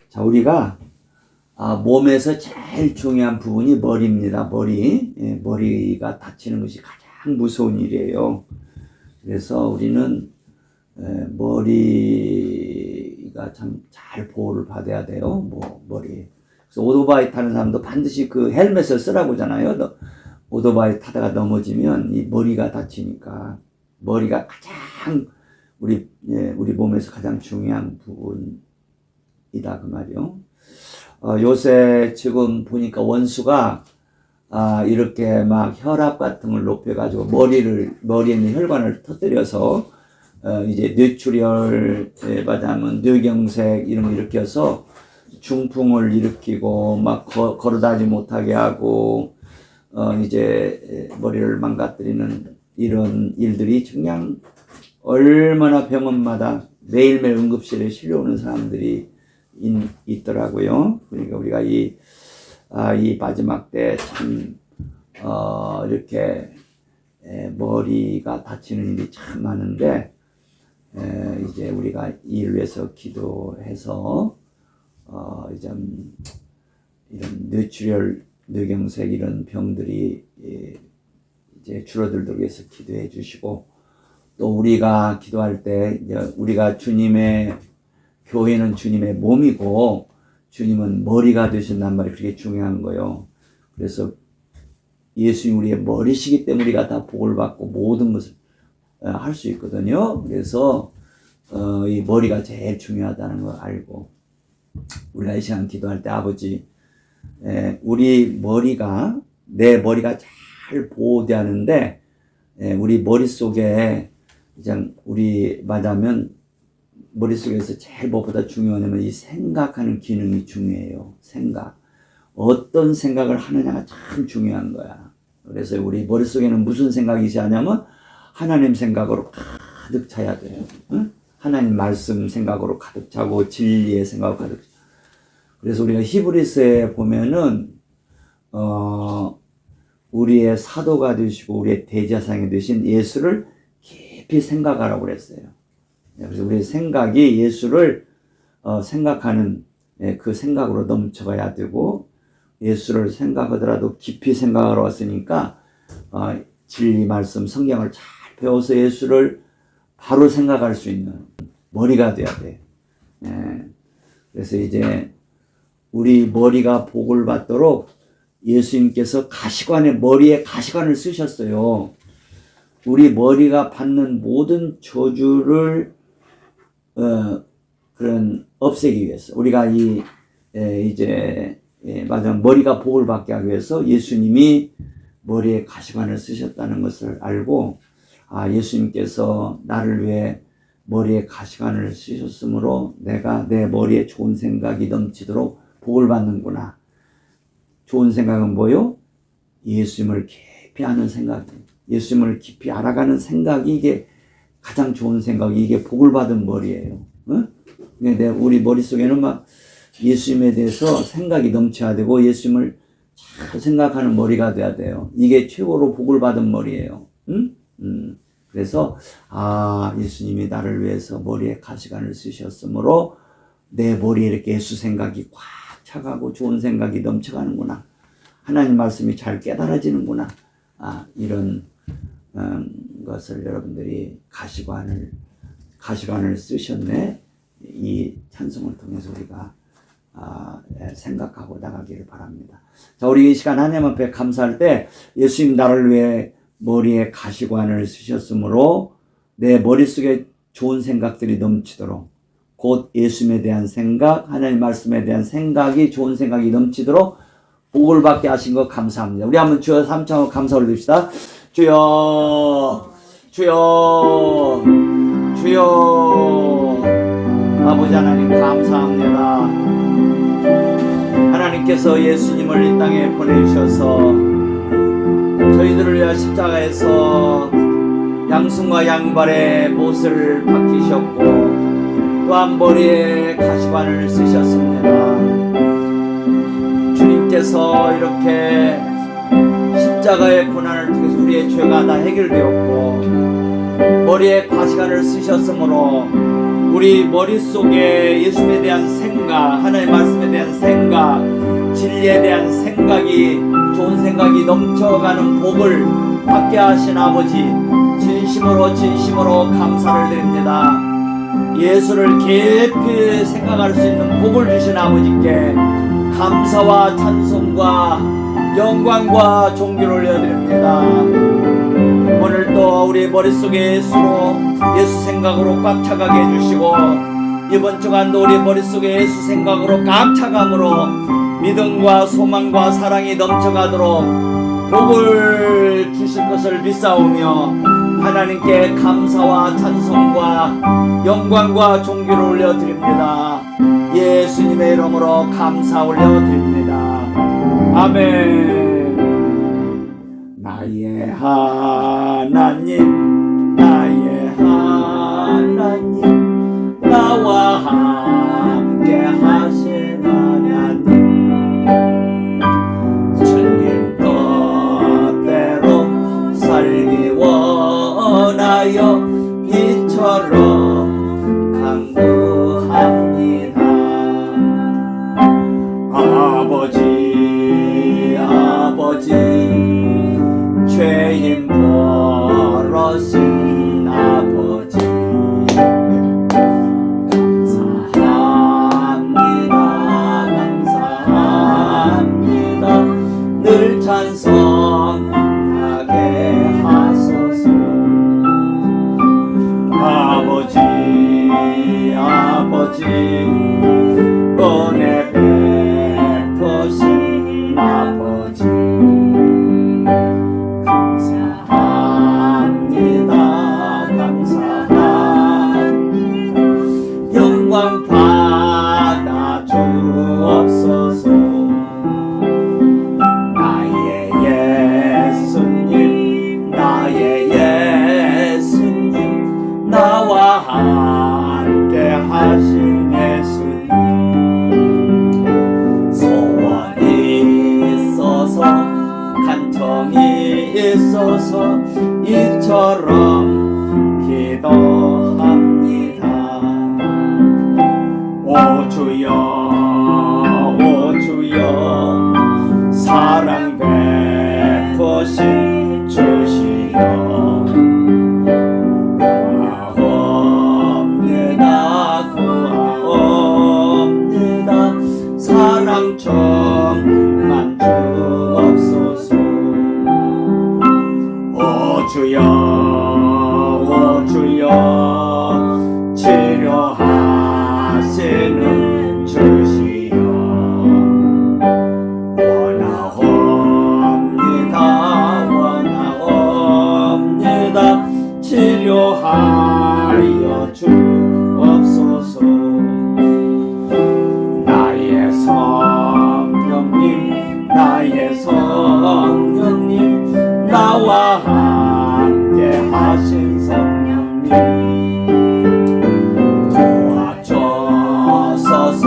자, 우리가 몸에서 제일 중요한 부분이 머리입니다. 머리. 머리가 다치는 것이 가장 무서운 일이에요. 그래서 우리는 머리가 참 잘 보호를 받아야 돼요. 머리. 그래서 오토바이 타는 사람도 반드시 그 헬멧을 쓰라고 하잖아요. 오토바이 타다가 넘어지면 이 머리가 다치니까 머리가 가장 우리 몸에서 가장 중요한 부분이다 그 말이요. 요새 지금 보니까 원수가 이렇게 막 혈압 같은 걸 높여가지고 머리에 있는 혈관을 터뜨려서 이제 뇌출혈, 말하자면 뇌경색 이런 거 일으켜서 중풍을 일으키고 막 걸어다니지 못하게 하고 이제 머리를 망가뜨리는 이런 일들이 그냥 얼마나 병원마다 매일매일 응급실에 실려오는 사람들이 있더라고요. 그러니까 우리가 이 마지막 때 참 이렇게 머리가 다치는 일이 참 많은데 이제 우리가 이를 위해서 기도해서 이제 이런 뇌출혈, 뇌경색 이런 병들이 이제 줄어들도록 위해서 기도해 주시고, 또 우리가 기도할 때 이제 우리가 교회는 주님의 몸이고 주님은 머리가 되신단 말이 그렇게 중요한 거예요. 그래서 예수님 우리의 머리시기 때문에 우리가 다 복을 받고 모든 것을 할 수 있거든요. 그래서 이 머리가 제일 중요하다는 걸 알고 우리가 이 시간 기도할 때 아버지, 내 머리가 잘 보호되어야 하는데 우리 머릿속에 우리 말하면 머릿속에서 제일 무엇보다 중요한 건 이 생각하는 기능이 중요해요. 어떤 생각을 하느냐가 참 중요한 거야. 그래서 우리 머릿속에는 무슨 생각이 있냐면 하나님 생각으로 가득 차야 돼요. 응? 하나님 말씀 생각으로 가득 차고 진리의 생각으로 가득 차고. 그래서 우리가 히브리서에 보면은 우리의 사도가 되시고 우리의 대제사장이 되신 예수를 깊이 생각하라고 그랬어요. 그래서 우리의 생각이 예수를 생각하는 그 생각으로 넘쳐가야 되고, 예수를 생각하더라도 깊이 생각하러 왔으니까 진리 말씀 성경을 잘 배워서 예수를 바로 생각할 수 있는 머리가 돼야 돼. 그래서 이제 우리 머리가 복을 받도록 예수님께서 머리에 가시관을 쓰셨어요. 우리 머리가 받는 모든 저주를 없애기 위해서 우리가 머리가 복을 받게 하기 위해서 예수님이 머리에 가시관을 쓰셨다는 것을 알고, 예수님께서 나를 위해 머리에 가시관을 쓰셨으므로 내가 내 머리에 좋은 생각이 넘치도록 복을 받는구나. 좋은 생각은 뭐요? 예수님을 깊이 아는 생각이에요. 예수님을 깊이 알아가는 생각이 이게 가장 좋은 생각이, 이게 복을 받은 머리예요. 응? 우리 머릿속에는 막 예수님에 대해서 생각이 넘쳐야 되고 예수님을 잘 생각하는 머리가 돼야 돼요. 이게 최고로 복을 받은 머리예요. 응? 그래서 예수님이 나를 위해서 머리에 가시관을 쓰셨으므로 내 머리에 이렇게 예수 생각이 꽉 차가고 좋은 생각이 넘쳐가는구나. 하나님 말씀이 잘 깨달아지는구나. 이런 것을 여러분들이 가시관을 쓰셨네. 이 찬송을 통해서 우리가 생각하고 나가기를 바랍니다. 자, 우리 이 시간 하나님 앞에 감사할 때 예수님 나를 위해 머리에 가시관을 쓰셨으므로 내 머릿속에 좋은 생각들이 넘치도록, 곧 예수님에 대한 생각, 하나님 말씀에 대한 생각이 좋은 생각이 넘치도록 복을 받게 하신 것 감사합니다. 우리 한번 주여 삼창으로 감사 올립시다. 주여, 주여, 주여. 아버지 하나님 감사합니다. 하나님께서 예수님을 이 땅에 보내주셔서 저희들을 위하여 십자가에서 양손과 양발에 못을 박히셨고 또한 머리에 가시관을 쓰셨습니다. 주님께서 이렇게 십자가의 고난을 통해서 우리의 죄가 다 해결되었고 머리에 가시관을 쓰셨으므로 우리 머릿속에 예수님에 대한 생각, 하나님의 말씀에 대한 생각, 진리에 대한 생각이, 좋은 생각이 넘쳐가는 복을 받게 하신 아버지, 진심으로 감사를 드립니다. 예수를 깊이 생각할 수 있는 복을 주신 아버지께 감사와 찬송과 영광과 존귀를 올려드립니다. 오늘도 우리 머릿속에 예수 생각으로 꽉 차가게 해주시고, 이번 주간도 우리 머릿속에 예수 생각으로 꽉 차감으로 믿음과 소망과 사랑이 넘쳐가도록 복을 주실 것을 믿사오며 하나님께 감사와 찬송과 영광과 존귀를 올려드립니다. 예수님의 이름으로 감사 올려드립니다. 아멘. 나의 하나님, 나의 하나님, 나와 함께 하신 하나님, 주님 뜻대로 살기 원하여 이처럼 간구합니다. 아버지 죄인 버러신 아버지 감사합니다 늘 찬송하게 하소서. 아버지 은혜 베푸신 아버지 영광 받아 주옵소서. 나의 예수님, 나와 함께 하신 예수님, 소원이 있어서 간청이 있어서 이처럼 기도합니다. 오 주여 사랑 베푸신 주시여 구하옵니다 사랑 좀만 주옵소서. 오 주여 치료하시는 주시여 원하옵니다 치료하여 주옵소서. 나의 성령님 나와 함께 하신 성령님 도와주소서.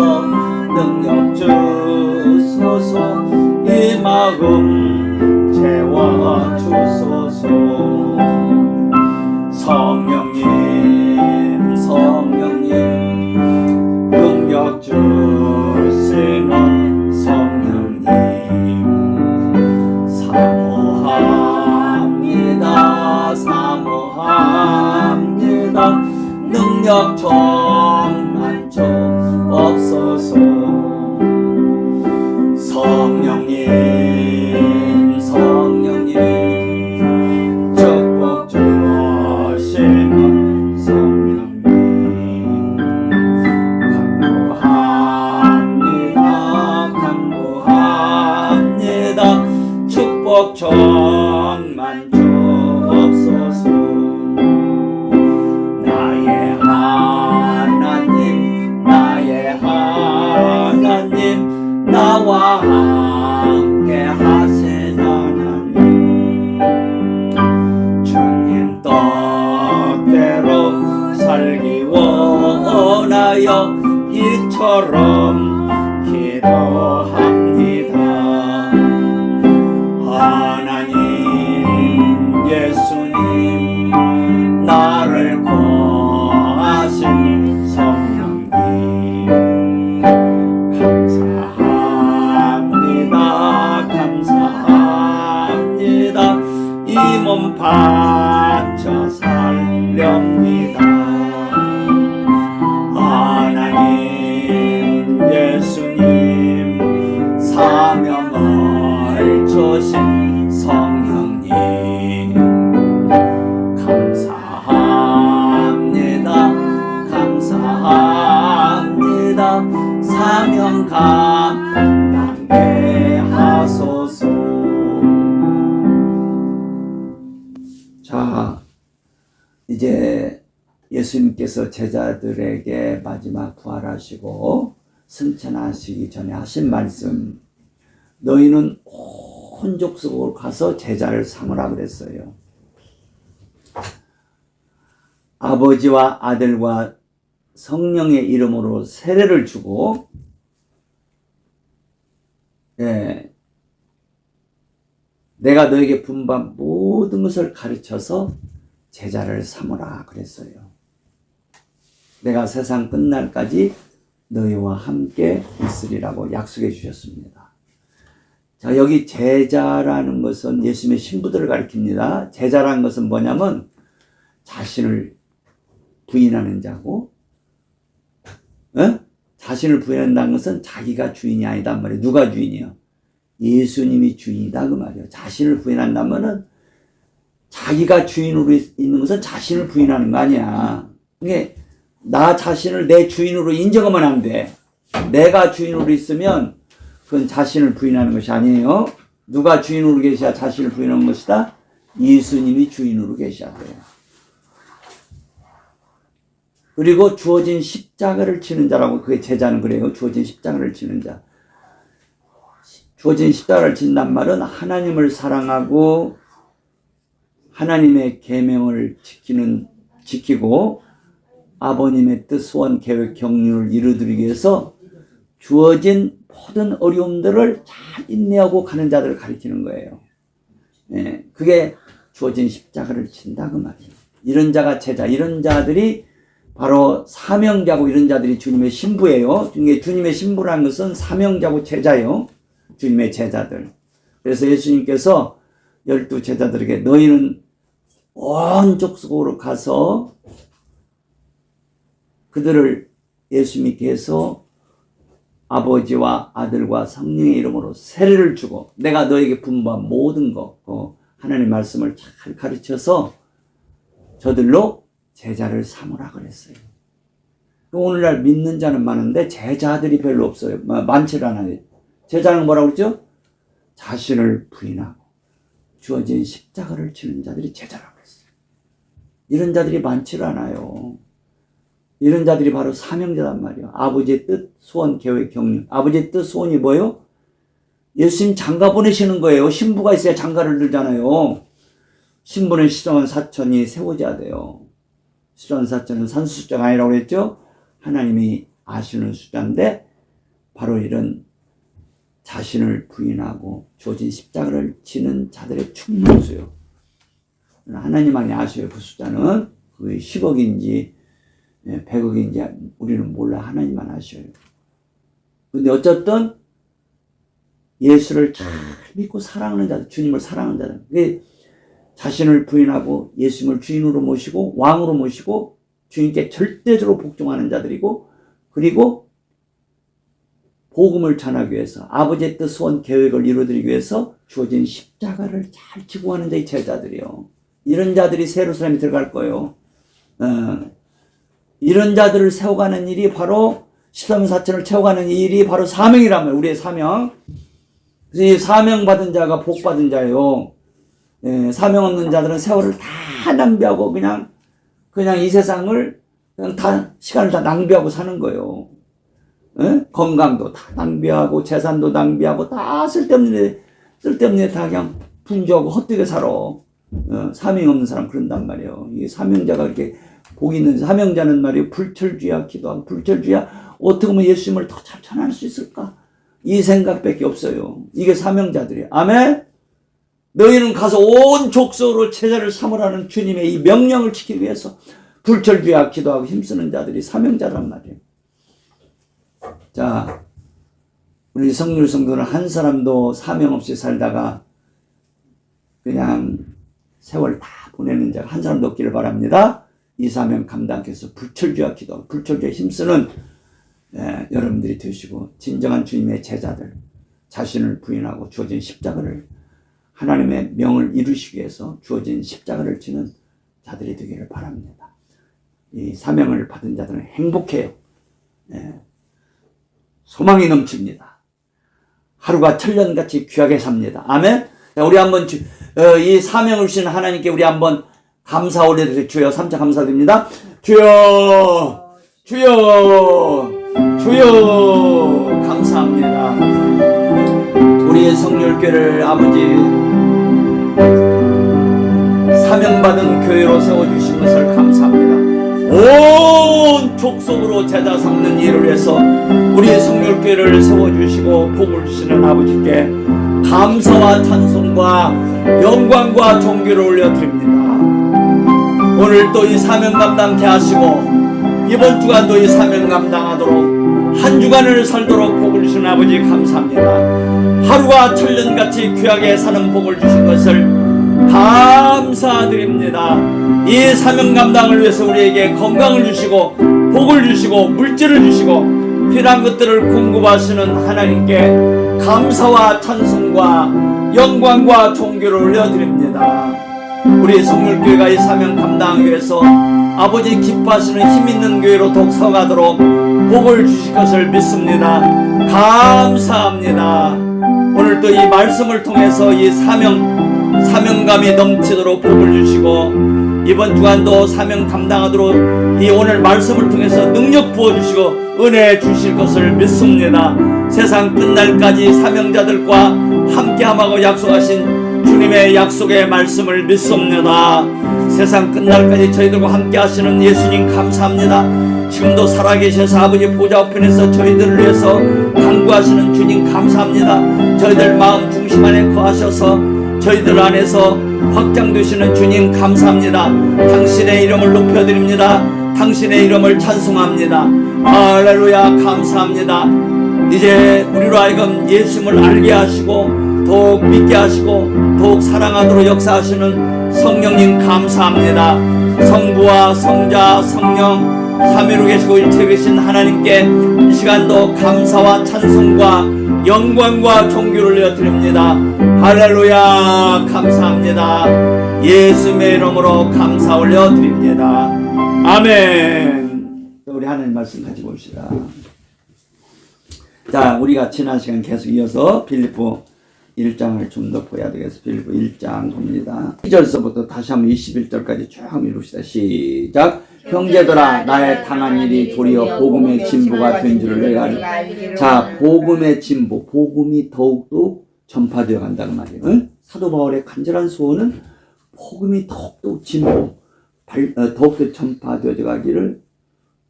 능력 주소서. 이 마음 채워주소서. 성령님 능력 주시는 성령님 사모합니다 능력 좀만 주옵소서. 성령님 축복 주시는 성령님 간구합니다 축복 좀만 주옵소서. 나의 하나님 나와 함께 하신 하나님 주님 뜻대로 살기 원하여 이처럼 기도합니다. 하나님 예수님 나를 구하신 성령님 감사합니다 감사합니다 이 몸 바쳐 살렵니다 하나님 예수님 사명을 주신 성령님 감사합니다 감사합니다 사명 감당케 하소서. 자, 이제 예수님께서 제자들에게 마지막 부활하시고 승천하시기 전에 하신 말씀, 너희는 온 족속으로 가서 제자를 삼으라 그랬어요. 아버지와 아들과 성령의 이름으로 세례를 주고, 내가 너에게 분반 모든 것을 가르쳐서 제자를 삼으라 그랬어요. 내가 세상 끝날까지 너희와 함께 있으리라고 약속해 주셨습니다. 자, 여기 제자라는 것은 예수님의 신부들을 가리킵니다. 제자라는 것은 뭐냐면 자신을 부인하는 자고, 자신을 부인한다는 것은 자기가 주인이 아니다 그 말이에요. 누가 주인이요? 예수님이 주인이다 그 말이에요. 자신을 부인한다면은 자기가 주인으로 있는 것은 자신을 부인하는 거 아니야. 이게 나 자신을 내 주인으로 인정하면 안 돼. 내가 주인으로 있으면 그건 자신을 부인하는 것이 아니에요. 누가 주인으로 계셔야 자신을 부인하는 것이다? 예수님이 주인으로 계셔야 돼요. 그리고 주어진 십자가를 지는 자라고, 그게 제자는 그래요. 주어진 십자가를 지는 자. 주어진 십자가를 진단 말은 하나님을 사랑하고 하나님의 계명을 지키고 아버님의 뜻, 소원, 계획, 경륜을 이루어드리기 위해서 주어진 모든 어려움들을 잘 인내하고 가는 자들을 가리키는 거예요. 그게 주어진 십자가를 진다 그 말이에요. 이런 자가 제자, 이런 자들이 바로 사명자고, 이런 자들이 주님의 신부예요. 주님의 신부라는 것은 사명자고 제자예요. 주님의 제자들. 그래서 예수님께서 12 제자들에게 너희는 온 족속으로 가서 그들을, 예수님께서 아버지와 아들과 성령의 이름으로 세례를 주고 내가 너에게 분부한 모든 것, 하나님의 말씀을 잘 가르쳐서 저들로 제자를 삼으라 그랬어요. 오늘날 믿는 자는 많은데 제자들이 별로 없어요. 많지 않아요. 제자는 뭐라고 그랬죠? 자신을 부인하고 주어진 십자가를 지는 자들이 제자라고 그랬어요. 이런 자들이 많지 않아요. 이런 자들이 바로 사명자란 말이에요. 아버지의 뜻, 소원, 계획, 경륜. 아버지의 뜻, 소원이 뭐예요? 예수님 장가 보내시는 거예요. 신부가 있어야 장가를 들잖아요. 신부는 시정한 사천이 세워져야 돼요. 시정한 사천은 산수 숫자가 아니라고 그랬죠? 하나님이 아시는 숫자인데 바로 이런 자신을 부인하고 주어진 십자가를 지는 자들의 충만수요. 하나님만이 아셔요. 그 숫자는 그게 10억인지 100억인지 우리는 몰라. 하나님만 아셔요. 근데 어쨌든 예수를 잘 믿고 사랑하는 자들, 주님을 사랑하는 자들, 그게 자신을 부인하고 예수님을 주인으로 모시고 왕으로 모시고 주님께 절대적으로 복종하는 자들이고, 그리고 복음을 전하기 위해서 아버지의 뜻, 소원, 계획을 이루어드리기 위해서 주어진 십자가를 잘 지고 가는 자의 제자들이요. 이런 자들이 새 예루살렘에 들어갈 거예요. 이런 자들을 세워가는 일이 바로 13사천을 채워가는 일이 바로 사명이란 말이에요. 우리의 사명. 그래서 이 사명 받은 자가 복 받은 자예요. 사명 없는 자들은 세월을 다 낭비하고 그냥 이 세상을 그냥 다 시간을 다 낭비하고 사는 거예요. 건강도 다 낭비하고 재산도 낭비하고 다 쓸데없는 데 다 그냥 분주하고 헛되게 살아. 사명 없는 사람 그런단 말이에요. 이 사명자가 이렇게 복 있는 사명자는 말이에요. 불철주야 기도하고 불철주야 어떻게 하면 예수님을 더 잘 전할 수 있을까? 이 생각밖에 없어요. 이게 사명자들이에요. 아멘? 너희는 가서 온 족속으로 제자를 삼으라는 주님의 이 명령을 지키기 위해서 불철주야 기도하고 힘쓰는 자들이 사명자란 말이에요. 자, 우리 성률 성도는 한 사람도 사명 없이 살다가 그냥 세월 다 보내는 자가 한 사람도 없기를 바랍니다. 이 사명 감당하기 위해서 불철주야 기도하고 불철주야 힘쓰는 여러분들이 되시고 진정한 주님의 제자들, 자신을 부인하고 주어진 십자가를, 하나님의 명을 이루시기 위해서 주어진 십자가를 지는 자들이 되기를 바랍니다. 이 사명을 받은 자들은 행복해요. 소망이 넘칩니다. 하루가 천년같이 귀하게 삽니다. 아멘. 자, 우리 한번 이 사명을 주신 하나님께 우리 한번 감사 올려드리죠. 주여, 3차 감사드립니다. 주여, 주여, 주여, 감사합니다. 우리의 성결교회를 아버지 사명받은 교회로 세워주신 것을 감사합니다. 온 족속으로 제자 삼는 일을 위해서 우리의 성결교회를 세워주시고 복을 주시는 아버지께 감사와 찬송과 영광과 존귀를 올려드립니다. 오늘 또 이 사명 감당케 하시고 이번 주간도 이 사명 감당하도록 한 주간을 살도록 복을 주신 아버지 감사합니다. 하루가 천년같이 귀하게 사는 복을 주신 것을 감사드립니다. 이 사명 감당을 위해서 우리에게 건강을 주시고 복을 주시고 물질을 주시고 필요한 것들을 공급하시는 하나님께 감사와 찬송과 영광과 존귀를 올려드립니다. 우리 성결교회가 이 사명 감당하기 위해서 아버지 기뻐하시는 힘있는 교회로 더욱 서가도록 복을 주실 것을 믿습니다. 감사합니다. 오늘 또 이 말씀을 통해서 이 사명감이 넘치도록 복을 주시고 이번 주간도 사명 감당하도록 이 오늘 말씀을 통해서 능력 부어주시고 은혜 주실 것을 믿습니다. 세상 끝날까지 사명자들과 함께함하고 약속하신 주님의 약속의 말씀을 믿습니다. 세상 끝날까지 저희들과 함께 하시는 예수님 감사합니다. 지금도 살아계셔서 아버지 보좌 우편에서 저희들을 위해서 간구하시는 주님 감사합니다. 저희들 마음 중심 안에 거하셔서 저희들 안에서 확장되시는 주님 감사합니다. 당신의 이름을 높여드립니다. 당신의 이름을 찬송합니다. 할렐루야 감사합니다. 이제 우리로 하여금 예수님을 알게 하시고 더욱 믿게 하시고 더욱 사랑하도록 역사하시는 성령님 감사합니다. 성부와 성자 성령 삼위로 계시고 일체 계신 하나님께 이 시간도 감사와 찬송과 영광과 존귀를 올려드립니다. 할렐루야 감사합니다. 예수의 이름으로 감사 올려드립니다. 아멘. 우리 하나님 말씀 가지고 봅시다. 자, 우리가 지난 시간 계속 이어서 빌립보 1장을 좀 더 보야 되겠어. 빌립보 1장 봅니다. 1절서부터 다시 한번 21절까지 쭉 읽읍시다. 시작. 형제들아 나의 당한 일이 도리어 복음의 진보가 된 줄을 내가 알리라. 자, 복음의 진보, 복음이 더욱더 전파되어 간다는 말이에요. 응? 사도 바울의 간절한 소원은 복음이 더욱더 진보, 더욱더 전파되어 가기를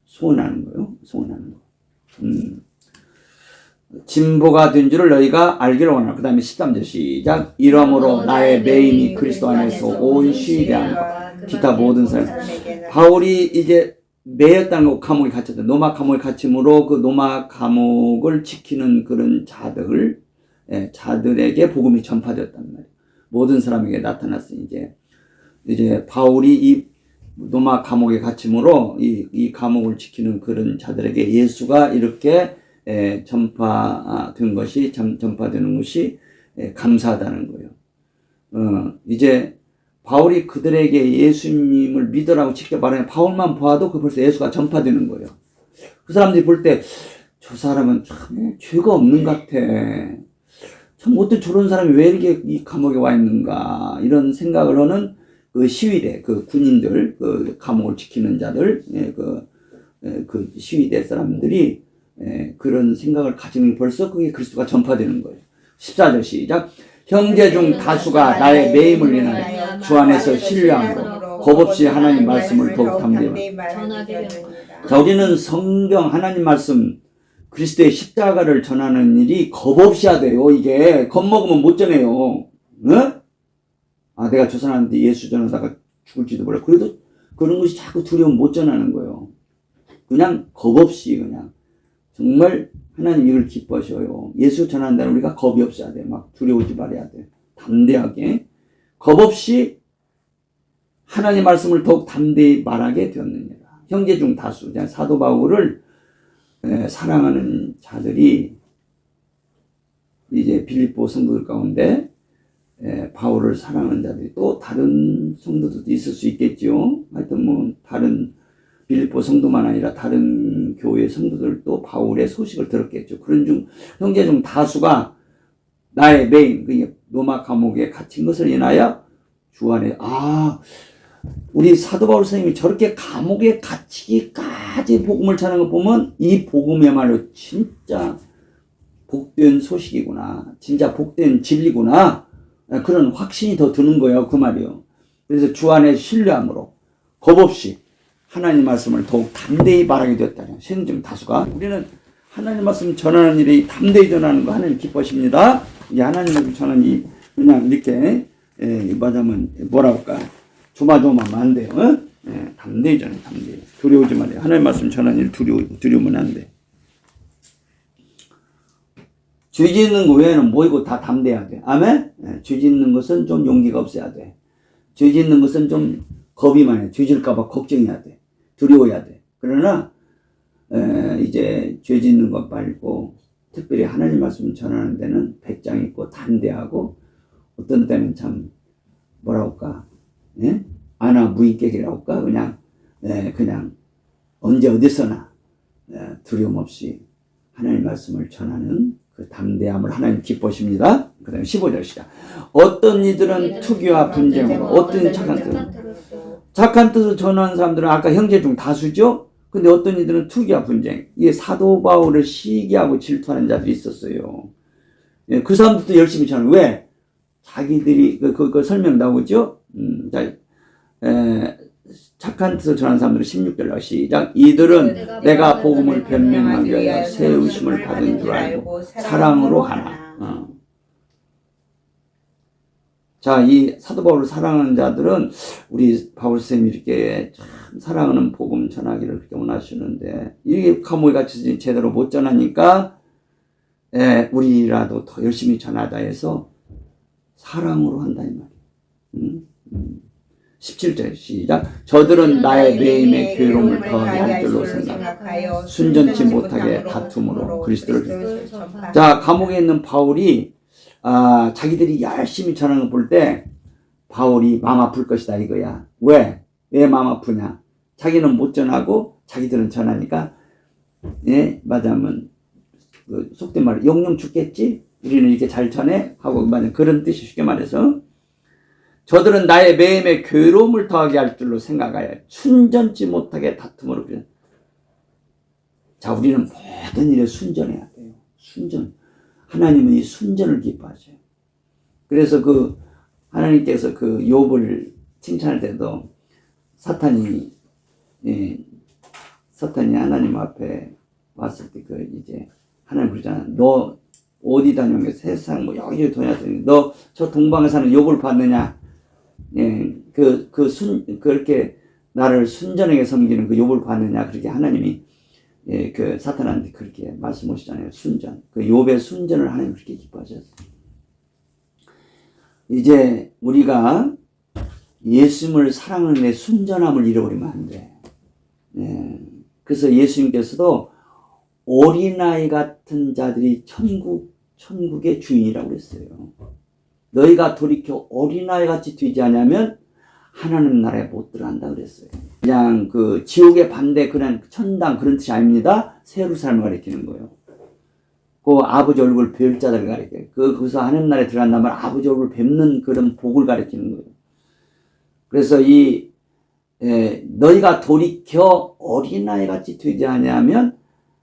소원하는 거예요. 소원하는 거. 진보가 된 줄을 너희가 알기를 원하라. 그 다음에 13절 시작. 이러므로 나의 매임이 그리스도 안에서 온 시일에 하는 기타 모든 사람. 바울이 이제 매였다는 거, 감옥에 갇혔다. 노마 감옥에 갇힘으로 그 노마 감옥을 지키는 그런 자들에게 복음이 전파되었단 말이에요. 모든 사람에게 나타났으니 이제 바울이 이 노마 감옥에 갇힘으로 이 감옥을 지키는 그런 자들에게 예수가 이렇게 전파된 것이 전파되는 것이 감사하다는 거예요. 이제 바울이 그들에게 예수님을 믿으라고 직접 말하면 바울만 봐도 그 벌써 예수가 전파되는 거예요. 그 사람들이 볼 때 저 사람은 참 죄가 없는 것 같아. 참 어떻게 저런 사람이 왜 이렇게 이 감옥에 와 있는가 이런 생각을 하는 그 시위대, 그 군인들, 그 감옥을 지키는 자들, 그 시위대 사람들이 그런 생각을 가지면 벌써 그게 그리스도가 전파되는 거예요. 14절 시작. 형제 중 다수가 나의 매임을 인하여 주 안에서 신뢰함으로 겁없이 하나님 말씀을 더욱 탐내라. 자, 우리는 성경 하나님 말씀 그리스도의 십자가를 전하는 일이 겁없이 해야 돼요. 이게 겁먹으면 못 전해요. 응? 아, 내가 저 사람한테 예수 전하다가 죽을지도 몰라. 그래도 그런 것이 자꾸 두려움 못 전하는 거예요. 그냥 겁 없이 그냥 정말 하나님 이걸 기뻐하셔요. 예수 전한다는 우리가 겁이 없어야 돼. 막 두려우지 말아야 돼. 담대하게 겁 없이 하나님 말씀을 더욱 담대히 말하게 되었느니라. 형제 중 다수 사도 바울을 사랑하는 자들이 이제 빌립보 성도들 가운데 바울을 사랑하는 자들이 또 다른 성도들도 있을 수 있겠죠. 하여튼 뭐 다른 빌립보 성도만 아니라 다른 교회 성도들도 바울의 소식을 들었겠죠. 그런 중 형제 중 다수가 나의 매임 로마 감옥에 갇힌 것을 인하여 주 안에 우리 사도 바울 선생님이 저렇게 감옥에 갇히기까지 복음을 전하는 거 보면 이 복음이야말로 진짜 복된 소식이구나. 진짜 복된 진리구나. 그런 확신이 더 드는 거예요. 그 말이요. 그래서 주 안에 신뢰함으로 겁 없이 하나님 말씀을 더욱 담대히 말하게 되었다. 신중 다수가. 우리는 하나님 말씀 전하는 일이 담대히 전하는 거 하나님 기뻐하십니다. 이제 하나님 말씀 전하는 일 그냥 이렇게 말하면 뭐라 할까 조마조마하면 안 돼요. 담대히 전해. 담대히. 두려우지 말아요. 하나님 말씀 전하는 일 두려우면 안 돼. 죄 짓는 거 외에는 뭐이고 다 담대해야 돼. 아멘? 죄 짓는 것은 좀 용기가 없어야 돼. 죄 짓는 것은 좀 겁이 많아. 죄 질까봐 걱정해야 돼. 두려워야 돼. 그러나 이제 죄 짓는 것 말고 특별히 하나님 말씀 전하는 데는 배짱 있고 담대하고 어떤 때는 참 뭐라 할까 아나 무인격이라고 할까 그냥 언제 어디서나 두려움 없이 하나님 말씀을 전하는 그 담대함을 하나님 기뻐하십니다. 그 다음에 15절 시작. 어떤 이들은 투기와 분쟁으로 어떤 착한 뜻을 전하는 사람들은 아까 형제 중 다수죠. 근데 어떤 이들은 투기와 분쟁 이게 사도 바울을 시기하고 질투하는 자들이 있었어요. 그 사람들도 열심히 전하는 왜? 자기들이 그 설명 나오죠. 착한 뜻을 전하는 사람들은 16절로 시작. 이들은 내가 복음을 변명하기 위하여 새 의심을 받은 줄 알고 사랑으로 하나. 자, 이 사도 바울을 사랑하는 자들은 우리 바울 쌤이 이렇게 참 사랑하는 복음 전하기를 그렇게 원하시는데 이게 감옥에 갇혀서 제대로 못 전하니까 우리라도 더 열심히 전하자 해서 사랑으로 한다 이 말이에요. 17절 시작. 저들은 나의 매임의 괴로움을 더하게 할 줄로 생각하여 순전치 못하게 다툼으로 그리스도를. 자, 감옥에 있는 바울이 자기들이 열심히 전하는 걸 볼 때 바울이 마음 아플 것이다 이거야. 왜 마음 아프냐? 자기는 못 전하고 자기들은 전하니까 맞아면 속된 말로 영영 죽겠지? 우리는 이렇게 잘 전해? 하고 맞아 그런 뜻이 쉽게 말해서 저들은 나의 매임의 괴로움을 더하게 할 줄로 생각하여 순전치 못하게 다툼으로. 자, 우리는 모든 일에 순전해야 돼요. 순전. 하나님은 이 순전을 기뻐하셔요. 그래서 하나님께서 욥을 칭찬할 때도 사탄이 하나님 앞에 왔을 때 이제 하나님 그러잖아. 너 어디 다녀온 세상 여기 돈이 너 저 동방에 사는 욥을 봤느냐? 그렇게 나를 순전하게 섬기는 그 욥을 봤느냐? 그렇게 하나님이 사탄한테 그렇게 말씀하시잖아요. 순전. 욥의 순전을 하나님 그렇게 기뻐하셨어요. 이제 우리가 예수님을 사랑하는 데 순전함을 잃어버리면 안 돼. 그래서 예수님께서도 어린아이 같은 자들이 천국의 주인이라고 그랬어요. 너희가 돌이켜 어린아이 같이 되지 않으면 하나님 나라에 못 들어간다 그랬어요. 그냥 지옥의 반대 그냥 천당 그런 뜻이 아닙니다. 새 예루살렘을 가리키는 거예요. 아버지 얼굴 뵐 자들을 가리켜요. 거기서 하나님 나라에 들어간다면 아버지 얼굴 뵙는 그런 복을 가리키는 거예요. 그래서 너희가 돌이켜 어린아이 같이 되지 않으면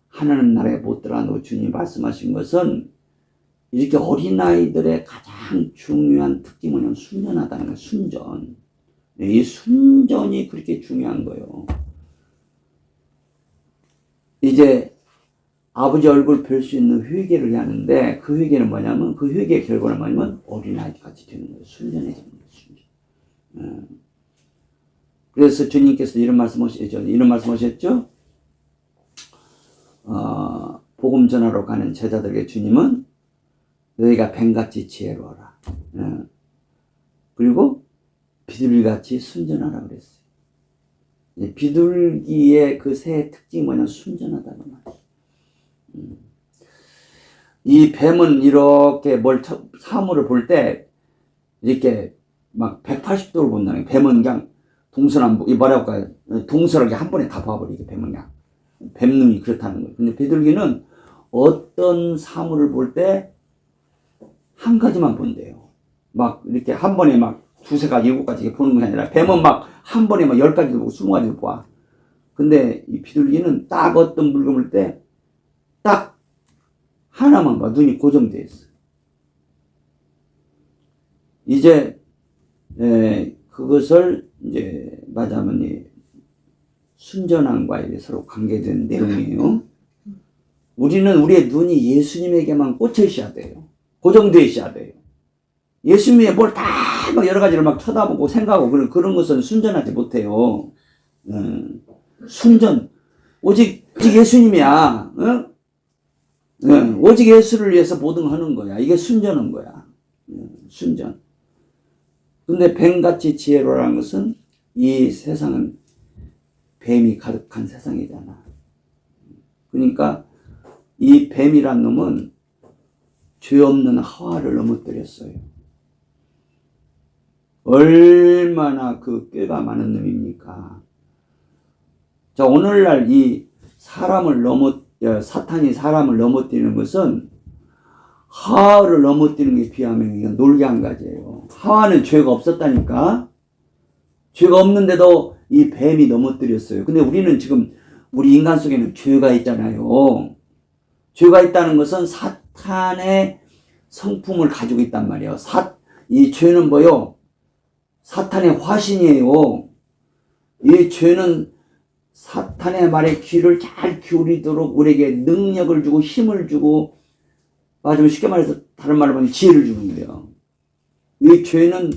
하나님 나라에 못 들어간다고 주님이 말씀하신 것은 이렇게 어린아이들의 가장 중요한 특징이 뭐냐면 순전하다는 거예요. 순전. 이 순전이 그렇게 중요한 거예요. 이제 아버지 얼굴 뵐 수 있는 회개를 하는데 그 회개는 뭐냐면 그 회개의 결과는 뭐냐면 어린아이 같이 되는 거예요. 순전해지는 거예요. 순전. 그래서 주님께서 이런 말씀하셨죠. 복음 전하러 가는 제자들에게 주님은 너희가 뱀같이 지혜로워라. 그리고 비둘기같이 순전하라 그랬어요. 비둘기의 그 새의 특징이 뭐냐면 순전하다는 말이에요. 이 뱀은 이렇게 사물을 볼 때 이렇게 막 180도를 본다는 거예요. 뱀은 그냥 동서남북, 뭐라고 할까요? 동서하게 한 번에 다 봐버리게, 뱀은 그냥. 뱀눈이 그렇다는 거예요. 근데 비둘기는 어떤 사물을 볼 때 한 가지만 본대요. 막 이렇게 한 번에 막 두세 가지, 일곱 가지 보는 게 아니라 뱀은 막 한 번에 막 10가지도 보고 20가지도 봐. 근데 이 비둘기는 딱 어떤 물건을 볼 때 딱 하나만 봐. 눈이 고정되어 있어. 이제 그것을 이제 말하자면 순전함과 서로 관계된 내용이에요. 우리는 우리의 눈이 예수님에게만 꽂혀 있어야 돼요. 고정되어 있어야 돼요. 예수님의 뭘 다 막 여러 가지를 막 쳐다보고 생각하고 그런 것은 순전하지 못해요. 순전. 오직 예수님이야. 오직 예수를 위해서 모든 걸 하는 거야. 이게 순전한 거야. 순전. 근데 뱀같이 지혜로라는 것은 이 세상은 뱀이 가득한 세상이잖아. 그러니까 이 뱀이란 놈은 죄 없는 하와를 넘어뜨렸어요. 얼마나 그 꾀가 많은 놈입니까? 자, 오늘날 이 사탄이 사람을 넘어뜨리는 것은 하와를 넘어뜨리는 게 비하면 이건 놀기 한 가지예요. 하와는 죄가 없었다니까. 죄가 없는데도 이 뱀이 넘어뜨렸어요. 근데 우리는 지금 우리 인간 속에는 죄가 있잖아요. 죄가 있다는 것은 사탄의 성품을 가지고 있단 말이에요. 이 죄는 뭐요? 사탄의 화신이에요. 이 죄는 사탄의 말에 귀를 잘 기울이도록 우리에게 능력을 주고 힘을 주고, 맞으면 쉽게 말해서 다른 말로 하면 지혜를 주는 거예요. 이 죄는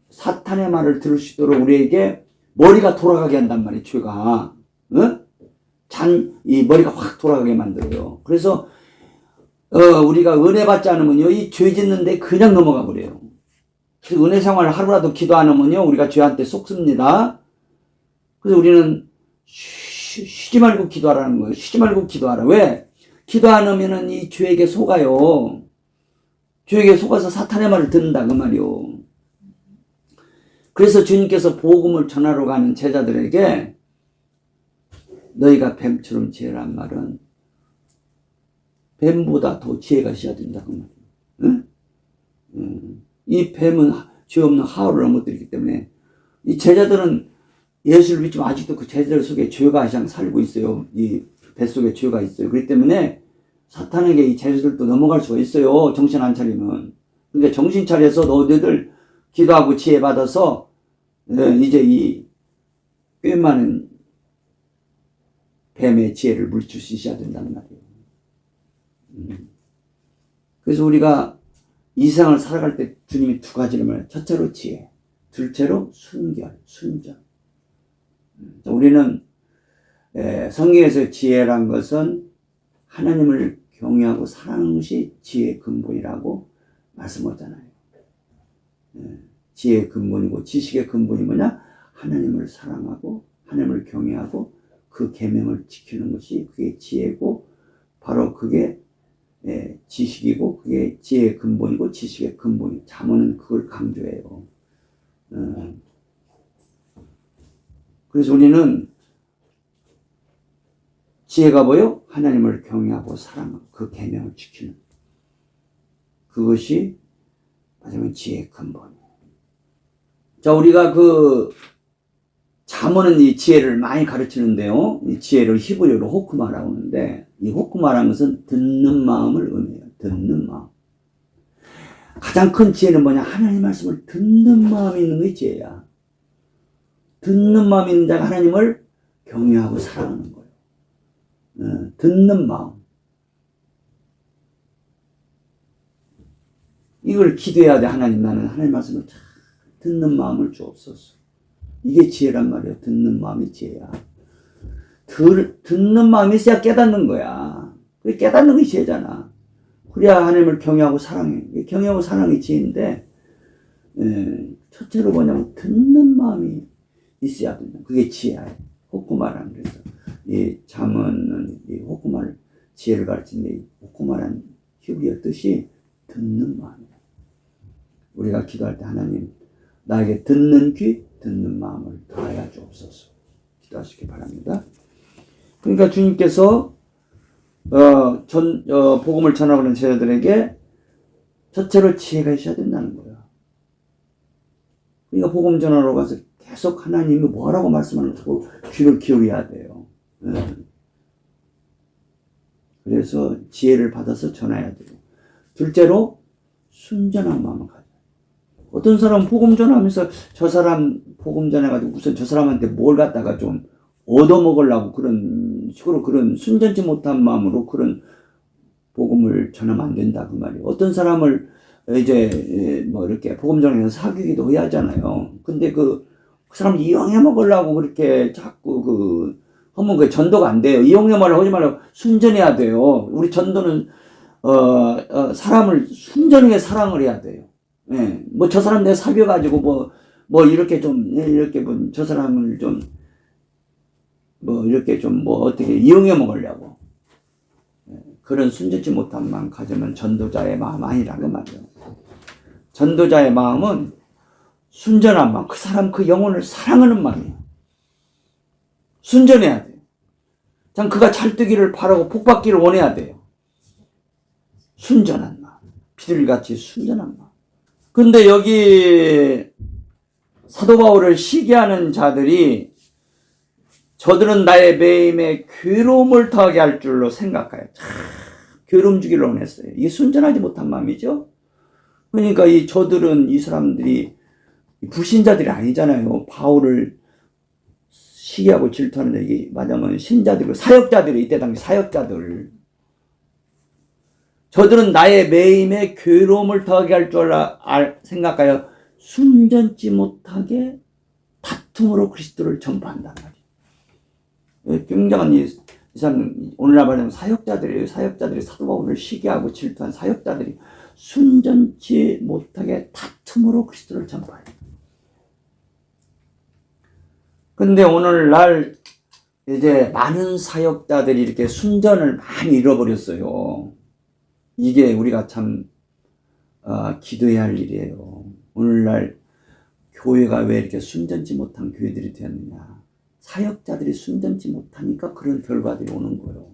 사탄의 말을 들을 수 있도록 우리에게 머리가 돌아가게 한단 말이에요. 죄가 이 머리가 확 돌아가게 만들어요. 그래서 우리가 은혜 받지 않으면요, 이 죄 짓는데 그냥 넘어가 버려요. 그래서 은혜 생활을 하루라도 기도 안 하면요, 우리가 죄한테 속습니다. 그래서 우리는 쉬지 말고 기도하라는 거예요. 쉬지 말고 기도하라. 왜? 기도 안 하면은 이 죄에게 속아요. 죄에게 속아서 사탄의 말을 듣는다 그 말이요. 그래서 주님께서 복음을 전하러 가는 제자들에게 너희가 뱀처럼 지혜란 말은 뱀보다 더 지혜가 있어야 된다 그 말이에요. 응? 이 뱀은 죄 없는 하와를 넘어뜨리기 때문에 이 제자들은 예수를 믿지만 아직도 그 제자들 속에 죄가 그냥 살고 있어요. 이 뱃속에 죄가 있어요. 그렇기 때문에 사탄에게 이 제자들도 넘어갈 수가 있어요. 정신 안 차리면. 그러니까 정신 차려서 너희들 기도하고 지혜 받아서 이제 이 꽤 많은 뱀의 지혜를 물칠 수 있어야 된다는 말이에요. 그래서 우리가 이 세상을 살아갈 때 주님이 두 가지를 말해요. 첫째로 지혜, 둘째로 순전. 우리는 성경에서 지혜란 것은 하나님을 경외하고 사랑하는 것이 지혜의 근본이라고 말씀하잖아요. 지혜의 근본이고 지식의 근본이 뭐냐? 하나님을 사랑하고 하나님을 경외하고 그 계명을 지키는 것이 그게 지혜고, 바로 그게 지식이고 그게 지혜의 근본이고 지식의 근본이. 잠언은 그걸 강조해요. 그래서 우리는 지혜가 뭐요? 하나님을 경외하고 사랑하고 그 계명을 지키는 그것이 마지막에 지혜의 근본이에요. 자, 우리가 잠언은 이 지혜를 많이 가르치는데요. 이 지혜를 히브리어로 호크마라고 하는데, 이 호크마라는 것은 듣는 마음을 의미해요. 듣는 마음. 가장 큰 지혜는 뭐냐? 하나님 말씀을 듣는 마음이 있는 게 지혜야. 듣는 마음이 있는 자가 하나님을 경외하고 사랑하는 거예요. 듣는 마음. 이걸 기도해야 돼. 하나님, 나는 하나님 말씀을 잘 듣는 마음을 주옵소서. 이게 지혜란 말이야. 듣는 마음이 지혜야. 듣는 마음이 있어야 깨닫는 거야. 깨닫는 게 지혜잖아. 그래야 하나님을 경외하고 사랑해. 경외하고 사랑이 지혜인데, 첫째로 뭐냐면 듣는 마음이 있어야 된다. 그게 지혜야. 호쿠마라는 그래서 이 잠언은 이 호쿠마를 지혜를 가르치는데 이 호쿠마라는 히브리어 뜻이 듣는 마음이야. 우리가 기도할 때 하나님 나에게 듣는 귀, 듣는 마음을 더하여 주옵소서. 기도하시기 바랍니다. 그러니까 주님께서 복음을 전하고는 제자들에게 첫째로 지혜가 있어야 된다는 거야. 그러니까 복음 전하러 가서 계속 하나님이 뭐라고 말씀하는지 귀를 기울여야 돼요. 그래서 지혜를 받아서 전해야 돼요. 둘째로 순전한 마음을 가져요. 어떤 사람은 복음 전하면서 저 사람 복음 전해가지고 우선 저 사람한테 뭘 갖다가 좀 얻어먹으려고 그런 식으로 그런 순전치 못한 마음으로 그런 복음을 전하면 안 된다 그 말이에요. 어떤 사람을 이제 뭐 이렇게 복음 전하면서 사귀기도 해야잖아요. 근데 그 사람 이용해 먹으려고 그렇게 자꾸 하면 그 전도가 안 돼요. 이용해 먹으려고 하지 말고 순전해야 돼요. 우리 전도는 사람을 순전하게 사랑을 해야 돼요. 예. 뭐 저 사람 내가 사귀어가지고 뭐 이렇게 좀 이렇게 뭐 저 사람을 좀 뭐 이렇게 좀 뭐 어떻게 이용해 먹으려고 그런 순전치 못한 마음 가지면 전도자의 마음 아니라 그 말이에요. 전도자의 마음은 순전한 마음, 그 사람 그 영혼을 사랑하는 마음이에요. 순전해야 돼요. 참 그가 잘 뜨기를 바라고 복받기를 원해야 돼요. 순전한 마음, 비둘기같이 순전한 마음. 근데 여기 사도 바울을 시기하는 자들이 저들은 나의 매임에 괴로움을 더하게 할 줄로 생각하여 괴로움 주기를 원했어요. 이게 순전하지 못한 마음이죠. 그러니까 저들은 이 사람들이 불신자들이 아니잖아요. 바울을 시기하고 질투하는데 이게 맞으면 신자들이고 사역자들이 이때 당시 사역자들. 저들은 나의 매임에 괴로움을 더하게 할 줄 생각하여 순전치 못하게 다툼으로 그리스도를 전파한단 말이에요. 굉장한 이 사람 오늘날 말하면 사역자들이에요. 사역자들이 사도 바울을 시기하고 질투한 사역자들이 순전치 못하게 다툼으로 그리스도를 전파해요. 근데 오늘날 이제 많은 사역자들이 이렇게 순전을 많이 잃어버렸어요. 이게 우리가 참 기도해야 할 일이에요. 오늘날 교회가 왜 이렇게 순전치 못한 교회들이 되었느냐. 사역자들이 순전치 못하니까 그런 결과들이 오는 거예요.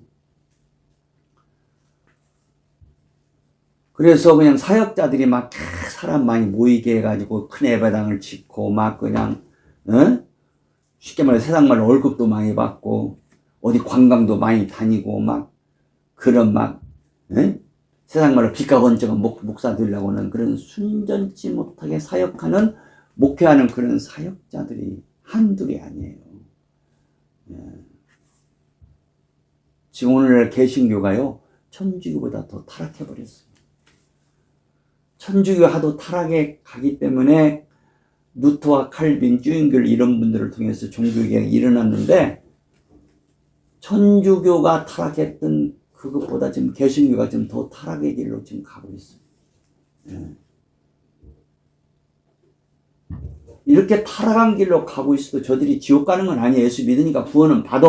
그래서 그냥 사역자들이 막 사람 많이 모이게 해가지고 큰 예배당을 짓고 막 그냥 쉽게 말해 세상 말로 월급도 많이 받고 어디 관광도 많이 다니고 막 그런 막 세상 말로 빚가건적한 목사 되려고는 그런 순전치 못하게 사역하는 목회하는 그런 사역자들이 한둘이 아니에요. 지금 오늘날 개신교가요 천주교보다 더 타락해버렸어요. 천주교 하도 타락해 가기 때문에 루터와 칼빈, 쭈잉글 이런 분들을 통해서 종교개혁이 일어났는데 천주교가 타락했던 그것보다 지금 개신교가 좀 더 타락의 길로 지금 가고 있어요. 이렇게 타락한 길로 가고 있어도 저들이 지옥 가는 건 아니에요. 예수 믿으니까 구원은 받아.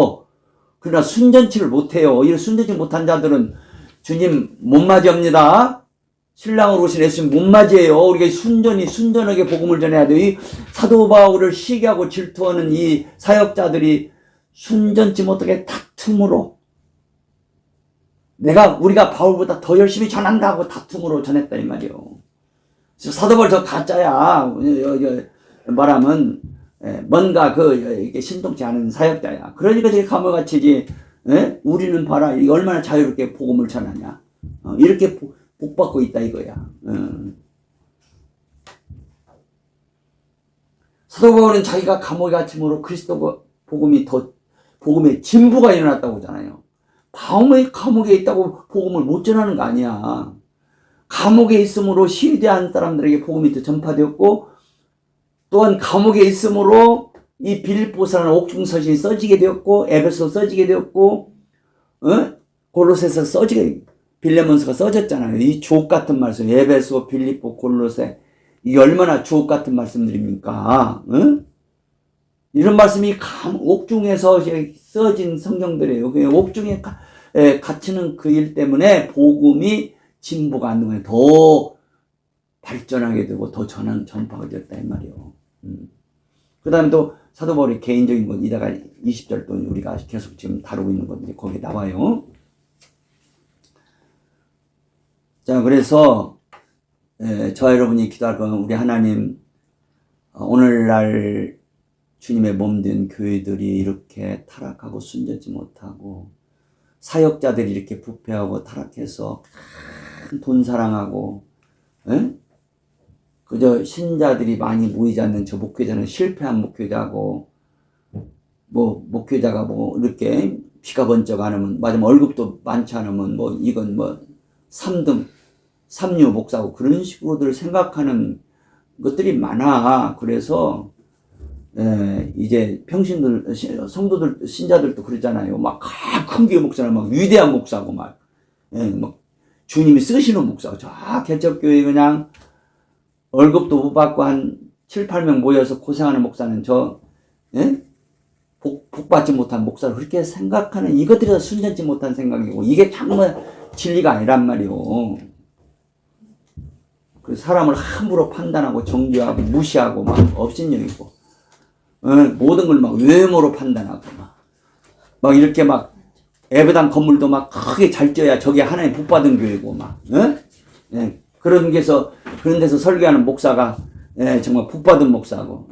그러나 순전치를 못해요. 이런 순전치 못한 자들은 주님 못 맞이합니다. 신랑으로 오신 예수님 못 맞이해요. 우리가 순전하게 복음을 전해야 돼요. 이 사도 바울을 시기하고 질투하는 이 사역자들이 순전치 못하게 다툼으로 우리가 바울보다 더 열심히 전한다 하고 다툼으로 전했다 이 말이에요. 사도 바울 저 가짜야. 말하면 뭔가 이게 신통치 않은 사역자야. 그러니까 되게 감옥에 치지. 우리는 봐라 이게 얼마나 자유롭게 복음을 전하냐. 이렇게 복받고 있다 이거야. 사도 바울은 자기가 감옥에 갇힘으로 그리스도 복음의 진부가 일어났다고 하잖아요. 바울이 감옥에 있다고 복음을 못 전하는 거 아니야. 감옥에 있음으로 시위대한 사람들에게 복음이 또 전파되었고 또한 감옥에 있으므로 이 빌립보서라는 옥중 서신이 써지게 되었고 에베소 써지게 되었고 골로새서 써지게 빌레몬서가 써졌잖아요. 이 주옥 같은 말씀 에베소, 빌립보, 골로새 이게 얼마나 주옥 같은 말씀들입니까? 이런 말씀이 옥중에서 써진 성경들이에요. 옥중에 갇히는 그 일 때문에 복음이 진보가 안 되면 더 발전하게 되고 더 전파가 됐다 이 말이에요. 그 다음에 또 사도 바울의 개인적인 것 이다가 20절 또 우리가 계속 지금 다루고 있는 건데 거기에 나와요. 자, 그래서 저와 여러분이 기도할 건 우리 하나님 오늘날 주님의 몸된 교회들이 이렇게 타락하고 순전치 못하고 사역자들이 이렇게 부패하고 타락해서 돈 사랑하고 그저 신자들이 많이 모이지 않는 저 목회자는 실패한 목회자고 뭐 목회자가 뭐 이렇게 피가 번쩍 안 하면 맞으면 월급도 많지 않으면 뭐 이건 뭐 3등 3류 목사고 그런 식으로들 생각하는 것들이 많아. 그래서 이제 평신들 성도들 신자들도 그러잖아요. 막 큰 교회 목사는 막 위대한 목사고 막 주님이 쓰시는 목사고 저 개척교회 그냥 월급도 못 받고 한 7, 8명 모여서 고생하는 목사는 복 받지 못한 목사를 그렇게 생각하는 이것들이 다 순전치 못한 생각이고 이게 정말 진리가 아니란 말이요. 그 사람을 함부로 판단하고 정죄하고 무시하고 막 업신여기고 모든 걸 막 외모로 판단하고 막 이렇게 막 예배당 건물도 막 크게 잘 지어야 저게 하나님 복 받은 교회고 막 그런 데서 설교하는 목사가 정말 복 받은 목사고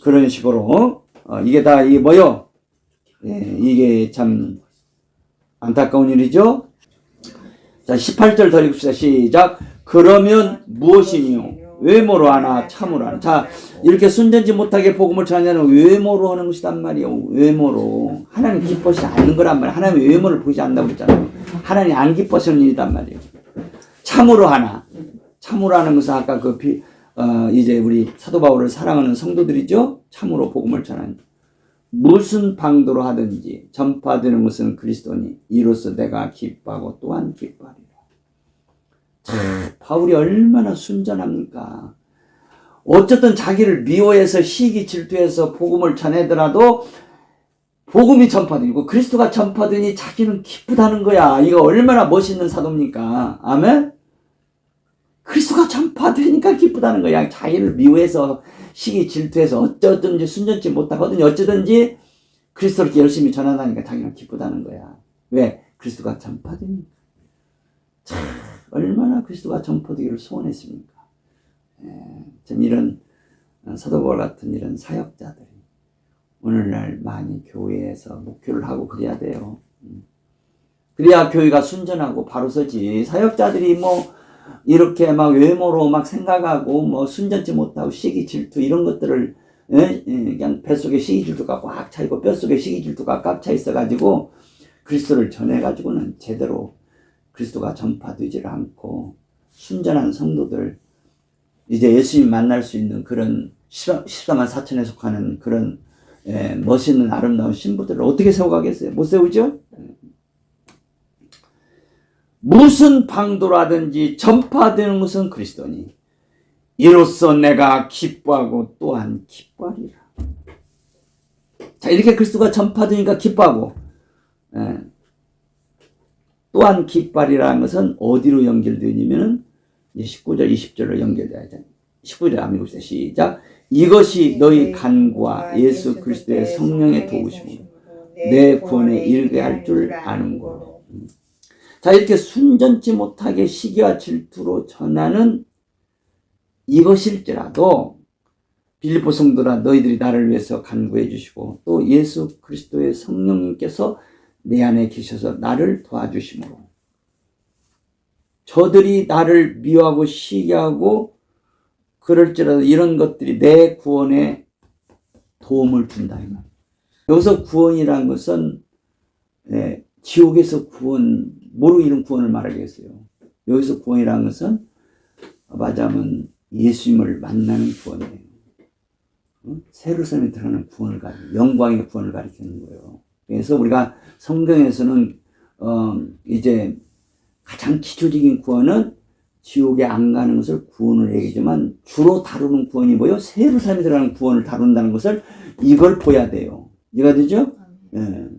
그런 식으로 이게 다 이게 뭐요? 이게 참 안타까운 일이죠. 자 18절 더 읽읍시다. 시작. 그러면 무엇이니요? 외모로 하나 참으로 하나. 자 이렇게 순전치 못하게 복음을 전하는 외모로 하는 것이란 말이에요. 외모로 하나님 기뻐하지 않는 거란 말이에요. 하나님 외모를 보지 않는다고 그랬잖아요. 하나님 안 기뻐하시는 일이란 말이에요. 참으로 하나. 참으로 하는 것은 아까 이제 우리 사도 바울을 사랑하는 성도들이죠. 참으로 복음을 전하는 무슨 방도로 하든지 전파되는 것은 그리스도니 이로써 내가 기뻐하고 또한 기뻐하리라. 바울이 얼마나 순전합니까? 어쨌든 자기를 미워해서 시기 질투해서 복음을 전하더라도 복음이 전파되고 그리스도가 전파되니 자기는 기쁘다는 거야. 이거 얼마나 멋있는 사도입니까? 아멘? 그리스도가 전파되니까 기쁘다는 거야. 자기를 미워해서 시기 질투해서 어쩌든지 순전치 못하거든요. 어쩌든지 그리스도를 열심히 전한다니까 자기는 기쁘다는 거야. 왜? 그리스도가 전파되니까. 참 얼마나 그리스도가 전파되기를 소원했습니까? 참 이런 사도 바울 같은 이런 사역자들이 오늘날 많이 교회에서 목표를 하고 그래야 돼요. 그래야 교회가 순전하고 바로 서지. 사역자들이 뭐 이렇게 막 외모로 막 생각하고 뭐 순전치 못하고 시기 질투 이런 것들을 그냥 뱃속에 시기 질투가 꽉 차있고 뼛속에 시기 질투가 꽉 차 있어가지고 그리스도를 전해가지고는 제대로 그리스도가 전파되질 않고 순전한 성도들 이제 예수님 만날 수 있는 그런 14만 4천에 속하는 그런 멋있는 아름다운 신부들을 어떻게 세워가겠어요? 못 세우죠? 무슨 방도라든지 전파되는 것은 그리스도니 이로써 내가 기뻐하고 또한 기뻐하리라. 자 이렇게 그리스도가 전파되니까 기뻐하고 또한 기뻐하리라는 것은 어디로 연결되냐면은 19절 20절로 연결돼야죠. 19절 한번 읽읍시다. 시작. 이것이 너희 간구와 예수 그리스도의 성령의 도우심으로 내 구원에 이르게 할 줄 아는 거로. 자 이렇게 순전치 못하게 시기와 질투로 전하는 이것일지라도 빌립보 성도라 너희들이 나를 위해서 간구해 주시고 또 예수 그리스도의 성령님께서 내 안에 계셔서 나를 도와주심으로 저들이 나를 미워하고 시기하고 그럴지라도 이런 것들이 내 구원에 도움을 준다. 여기서 구원이라는 것은 지옥에서 구원 뭐로 이런 구원을 말하겠어요. 여기서 구원이라는 것은 맞아면 예수님을 만나는 구원이에요. 세루살렘에 들어가는 구원을 영광의 구원을 가리키는 거예요. 그래서 우리가 성경에서는 이제 가장 기초적인 구원은 지옥에 안 가는 것을 구원을 얘기지만 주로 다루는 구원이 뭐예요? 세루살렘에 들어가는 구원을 다룬다는 것을 이걸 보야 돼요. 이해가 되죠? 예.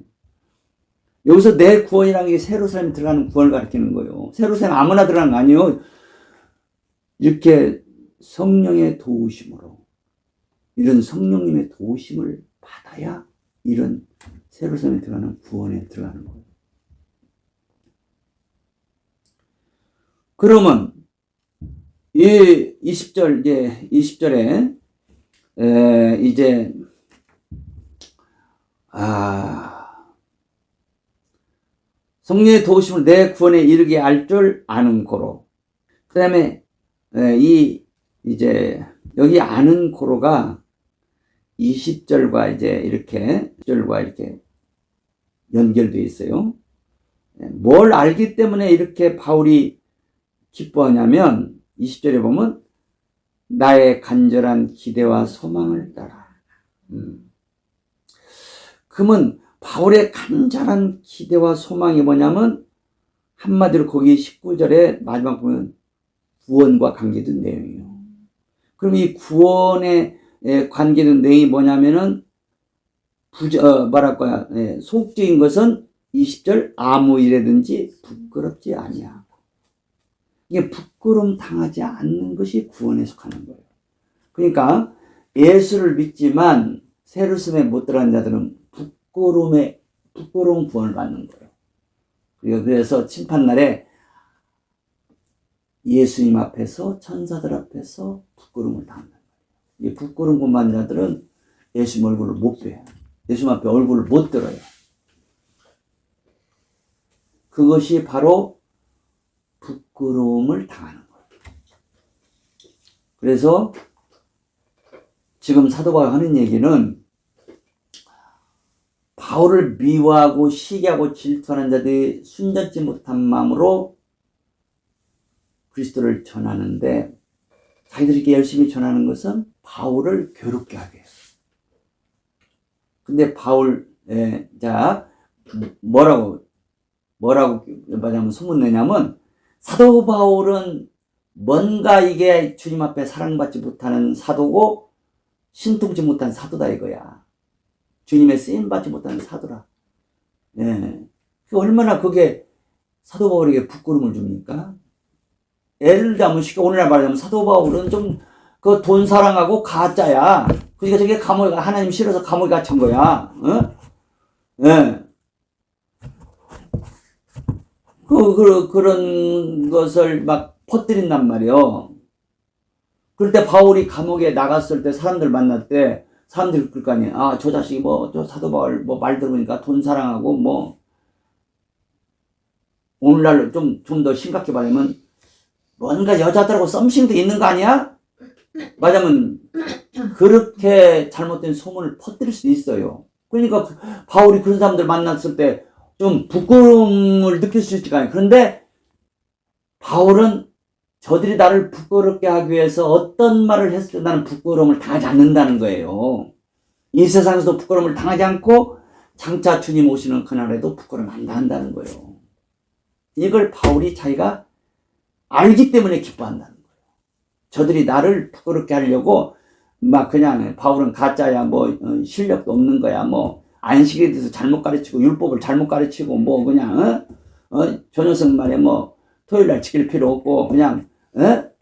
여기서 내 구원이라는 게 세루살렘에 들어가는 구원을 가리키는 거예요. 세루살렘 아무나 들어가는 거 아니에요. 이렇게 성령의 도우심으로 이런 성령님의 도우심을 받아야 이런 세루살렘에 들어가는 구원에 들어가는 거예요. 그러면 이 20절에 이제 성령의 도우심을 내 구원에 이르게 할 줄 아는 고로. 그다음에 이제 여기 아는 고로가 20절과 이렇게 연결되어 있어요. 뭘 알기 때문에 이렇게 바울이 기뻐하냐면 20절에 보면 나의 간절한 기대와 소망을 따라. 그러면 바울의 간절한 기대와 소망이 뭐냐면 한마디로 거기 19절에 마지막 보면 구원과 관계된 내용이에요. 그럼 이 구원에 관계된 내용이 뭐냐면은 소극적인 것은 20절 아무 일에든지 부끄럽지 아니하고. 이게 부끄러움 당하지 않는 것이 구원에 속하는 거예요. 그러니까 예수를 믿지만 세루살렘에 못 들어간 자들은 부끄러운 구원을 받는 거예요. 그래서 심판날에 예수님 앞에서 천사들 앞에서 부끄러움을 당한다. 이 부끄러운 구원 받는 자들은 예수님 얼굴을 못 봬요. 예수님 앞에 얼굴을 못 들어요. 그것이 바로 부끄러움을 당하는 거예요. 그래서 지금 사도 바울이 하는 얘기는 바울을 미워하고 시기하고 질투하는 자들이 순전치 못한 마음으로 그리스도를 전하는데 자기들이 이렇게 열심히 전하는 것은 바울을 괴롭게 하게 해요. 근데 뭐라고 말하면 소문내냐면 사도 바울은 뭔가 이게 주님 앞에 사랑받지 못하는 사도고 신통치 못한 사도다 이거야. 주님의 쓰임받지 못하는 사도라. 예. 얼마나 그게 사도 바울에게 부끄러움을 줍니까? 예를 들자면 쉽게 오늘날 말하자면 사도 바울은 좀 그 돈 사랑하고 가짜야. 그러니까 저게 감옥에 하나님 싫어서 감옥에 갇힌 거야. 예. 그런 것을 막 퍼뜨린단 말이요. 그럴 때 바울이 감옥에 나갔을 때 사람들 만날 때 사람들이 그럴 거 아니에요. 저 자식이 저 사도 바울 말 들으니까 돈 사랑하고 오늘날 좀 더 심각해 말하면 뭔가 여자들하고 썸씽도 있는 거 아니야? 말하자면 그렇게 잘못된 소문을 퍼뜨릴 수도 있어요. 그러니까 바울이 그런 사람들 만났을 때 좀 부끄러움을 느낄 수 있을 거 아니에요. 그런데 바울은 저들이 나를 부끄럽게 하기 위해서 어떤 말을 했을 때 나는 부끄러움을 당하지 않는다는 거예요. 이 세상에서도 부끄러움을 당하지 않고 장차 주님 오시는 그날에도 부끄러움 안 당한다는 거예요. 이걸 바울이 자기가 알기 때문에 기뻐한다는 거예요. 저들이 나를 부끄럽게 하려고 막 그냥 바울은 가짜야 실력도 없는 거야 안식에 대해서 잘못 가르치고 율법을 잘못 가르치고 그냥 저 녀석 말에 토요일날 지킬 필요 없고 그냥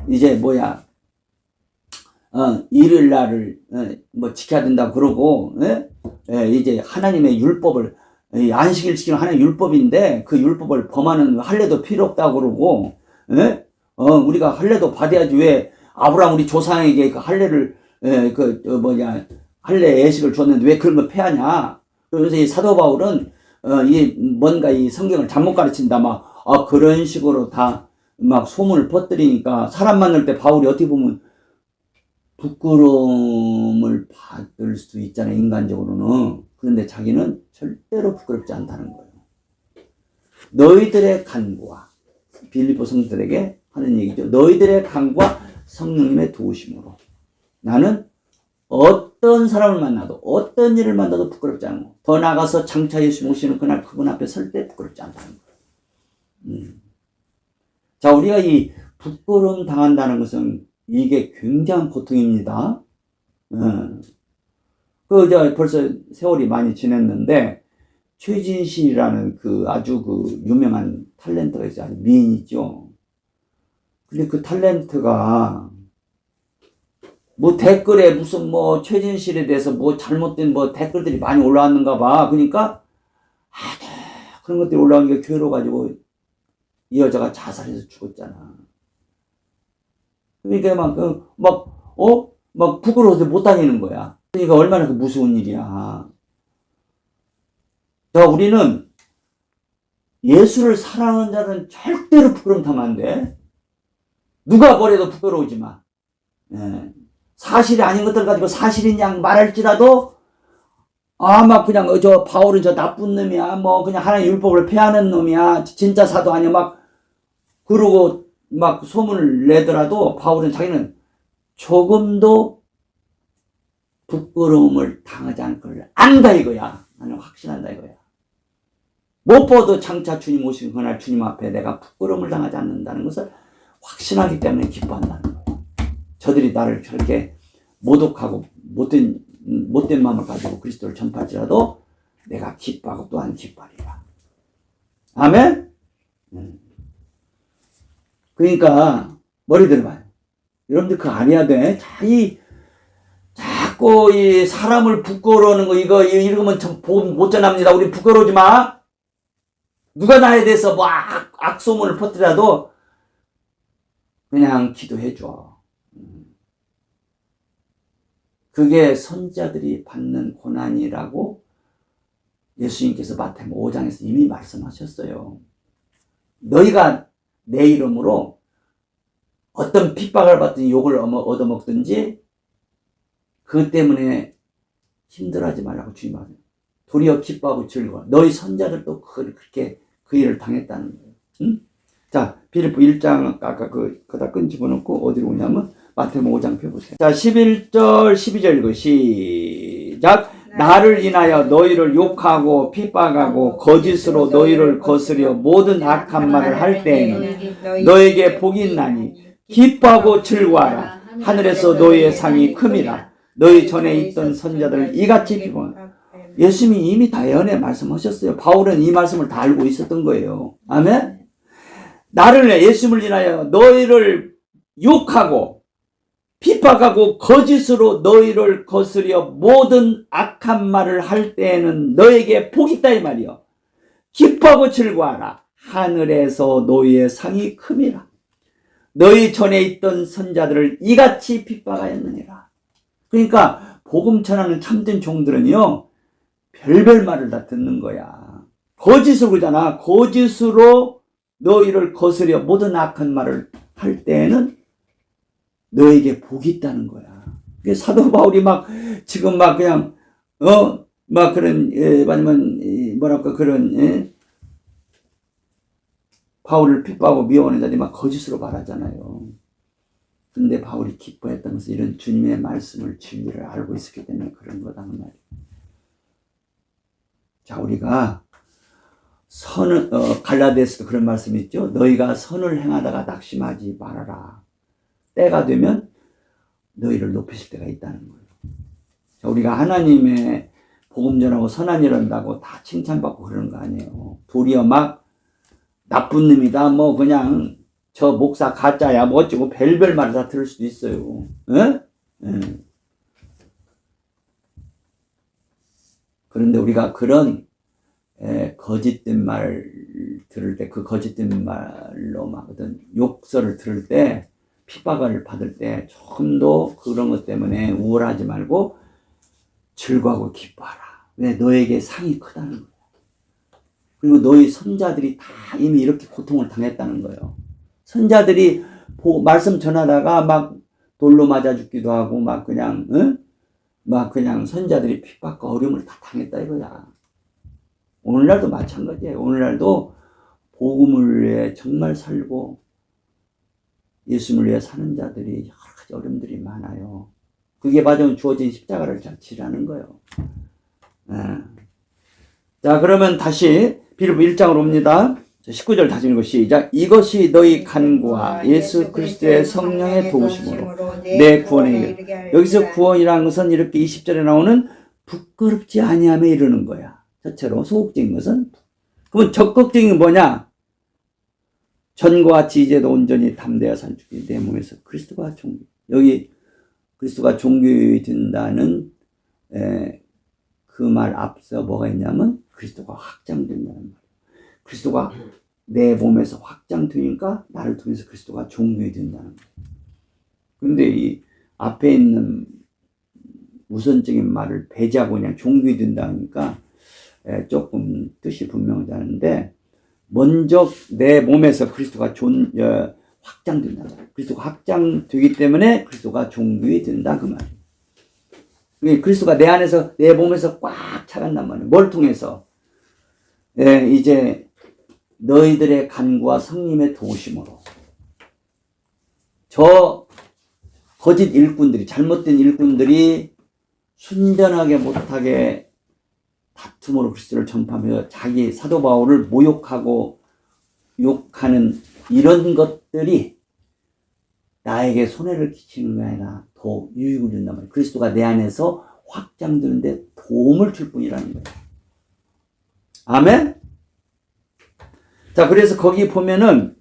이제 일요일날을 지켜야 된다고 그러고 이제 하나님의 율법을 안식일 지키는 하나님의 율법인데 그 율법을 범하는 할례도 필요 없다고 그러고 우리가 할례도 받아야지 왜 아브라함 우리 조상에게 그 할례를 할례 예식을 줬는데 왜 그런 걸 폐하냐. 그래서 이 사도 바울은 뭔가 이 성경을 잘못 가르친다 그런 식으로 다 막 소문을 퍼뜨리니까 사람 만날 때 바울이 어떻게 보면 부끄러움을 받을 수도 있잖아요, 인간적으로는. 그런데 자기는 절대로 부끄럽지 않다는 거예요. 너희들의 간구와 빌립보 성도들에게 하는 얘기죠. 너희들의 간구와 성령님의 도우심으로 나는 어떤 사람을 만나도 어떤 일을 만나도 부끄럽지 않은 거. 더 나아가서 장차 예수 모시는 그날 그분 앞에 설 때 부끄럽지 않다는 거예요. 자, 우리가 이 부끄러움 당한다는 것은 이게 굉장한 고통입니다. 이제 벌써 세월이 많이 지났는데, 최진실이라는 그 아주 그 유명한 탤런트가 있어요. 미인이죠. 근데 그 탤런트가 뭐 댓글에 무슨 뭐 최진실에 대해서 뭐 잘못된 뭐 댓글들이 많이 올라왔는가 봐. 그러니까 그런 것들이 올라온 게 괴로워가지고 이 여자가 자살해서 죽었잖아. 그러니까 막 부끄러워서 못 다니는 거야. 그러니까 얼마나 그 무서운 일이야. 자, 우리는 예수를 사랑하는 자는 절대로 부끄러움 타면 안 돼. 누가 뭐래도 부끄러우지 마. 예. 사실이 아닌 것들 가지고 사실인 양 말할지라도, 막 그냥, 바울은 저 나쁜 놈이야. 뭐, 그냥 하나님 율법을 폐하는 놈이야. 진짜 사도 아니야. 막, 그러고, 막 소문을 내더라도, 바울은 자기는 조금도 부끄러움을 당하지 않을 걸 안다 이거야. 나는 확신한다 이거야. 무엇보다도 장차 주님 오시는 그날 주님 앞에 내가 부끄러움을 당하지 않는다는 것을 확신하기 때문에 기뻐한다는 거예요. 저들이 나를 저렇게 모독하고 못된 마음을 가지고 그리스도를 전파할지라도 내가 기뻐하고 또한 기뻐하리라. 아멘? 그러니까 머리 들어봐요. 여러분들 그거 안 해야 돼. 자꾸 이 사람을 부끄러워하는 거 이거 읽으면 참 복음 못 전합니다. 우리 부끄러우지 마. 누가 나에 대해서 뭐 악소문을 퍼뜨려도 그냥 기도해 줘. 그게 선자들이 받는 고난이라고 예수님께서 마태복음 5장에서 이미 말씀하셨어요. 너희가 내 이름으로 어떤 핍박을 받든지 욕을 얻어먹든지 그 때문에 힘들어하지 말라고 주님 말해요. 도리어 기뻐하고 즐거워. 너희 선자들도 그렇게 그 일을 당했다는 거예요. 응? 자, 빌립보 1장 아까 그다 끈집어놓고 어디로 오냐면 마태복음 5장 펴보세요. 자, 11절 12절 읽어. 시작. 나를 인하여 너희를 욕하고 핍박하고 거짓으로 너희를 거스려 모든 악한 말을 할 때에는 너에게 복이 있나니 기뻐하고 즐거워하라. 하늘에서 너희의 상이 큼이라. 너희 전에 있던 선자들을 이같이 비판하라. 예수님이 이미 다 예언에 말씀하셨어요. 바울은 이 말씀을 다 알고 있었던 거예요. 아멘? 예수님을 인하여 너희를 욕하고 핍박하고 거짓으로 너희를 거스려 모든 악한 말을 할 때에는 너에게 복이 있다 이 말이요. 기뻐하고 즐거워하라. 하늘에서 너희의 상이 큼이라. 너희 전에 있던 선자들을 이같이 핍박하였느니라. 그러니까 복음 전하는 참된 종들은요, 별별 말을 다 듣는 거야. 거짓으로 그러잖아. 거짓으로 너희를 거스려 모든 악한 말을 할 때에는 너에게 복이 있다는 거야. 사도 바울이 지금 그냥, 그런, 뭐랄까, 그런, 바울을 핍박하고 미워하는 자들이 거짓으로 말하잖아요. 근데 바울이 기뻐했던 것은 이런 주님의 말씀을, 진리를 알고 있었기 때문에 그런 거다는 말이에요. 자, 우리가 갈라디아서도 그런 말씀이 있죠. 너희가 선을 행하다가 낙심하지 말아라. 때가 되면 너희를 높이실 때가 있다는 거예요. 자, 우리가 하나님의 복음 전하고 선한 일 한다고 다 칭찬받고 그러는 거 아니에요. 도리어 나쁜 놈이다. 그냥 저 목사 가짜야. 어쩌고 별별 말을 다 들을 수도 있어요. 에? 그런데 우리가 그런 거짓된 말 들을 때, 그 거짓된 말로 어떤 욕설을 들을 때, 핍박을 받을 때 조금도 그런 것 때문에 우울하지 말고 즐거워하고 기뻐하라. 왜? 너에게 상이 크다는 거야. 그리고 너희 선자들이 다 이미 이렇게 고통을 당했다는 거예요. 선자들이 말씀 전하다가 돌로 맞아 죽기도 하고 그냥 선자들이 핍박과 어려움을 다 당했다 이거야. 오늘날도 마찬가지예요. 오늘날도 복음을 위해 정말 살고 예수님을 위해 사는 자들이 여러 가지 어려움들이 많아요. 그게 바로 주어진 십자가를 잘 치라는 거예요. 자, 그러면 다시 빌립보 1장으로 옵니다. 19절 다시 읽고 시작. 이것이 너희 간구와 예수 그리스도의 성령의 도우심으로 내 구원에 이르. 여기서 구원이라는 것은 이렇게 20절에 나오는 부끄럽지 아니하며 이르는 거야. 첫째로 소극적인 것은. 그러면 적극적인 건 뭐냐? 전과 같이 이제도 온전히 담대하 산축이 내 몸에서 그리스도가 종교. 여기 그리스도가 종교이 된다는 그 말 앞서 뭐가 있냐면 그리스도가 확장된다는 말이에요. 그리스도가 내 몸에서 확장되니까 나를 통해서 그리스도가 종교이 된다는 거예요. 그런데 이 앞에 있는 우선적인 말을 배제하고 그냥 종교이 된다니까 조금 뜻이 분명하지 않은데 먼저 내 몸에서 그리스도가 확장된다. 그리스도가 확장되기 때문에 그리스도가 종교이 된다 그 말이에요. 그리스도가 내 안에서 내 몸에서 꽉 차간단 말이에요. 뭘 통해서? 이제 너희들의 간구와 성령의 도우심으로 저 거짓 일꾼들이 잘못된 일꾼들이 순전하게 못하게 다툼으로 그리스도를 전파하며 자기 사도 바울을 모욕하고 욕하는 이런 것들이 나에게 손해를 끼치는 게 아니라 더 유익을 준단 말이에요. 그리스도가 내 안에서 확장되는데 도움을 줄 뿐이라는 거예요. 아멘? 자, 그래서 거기 보면은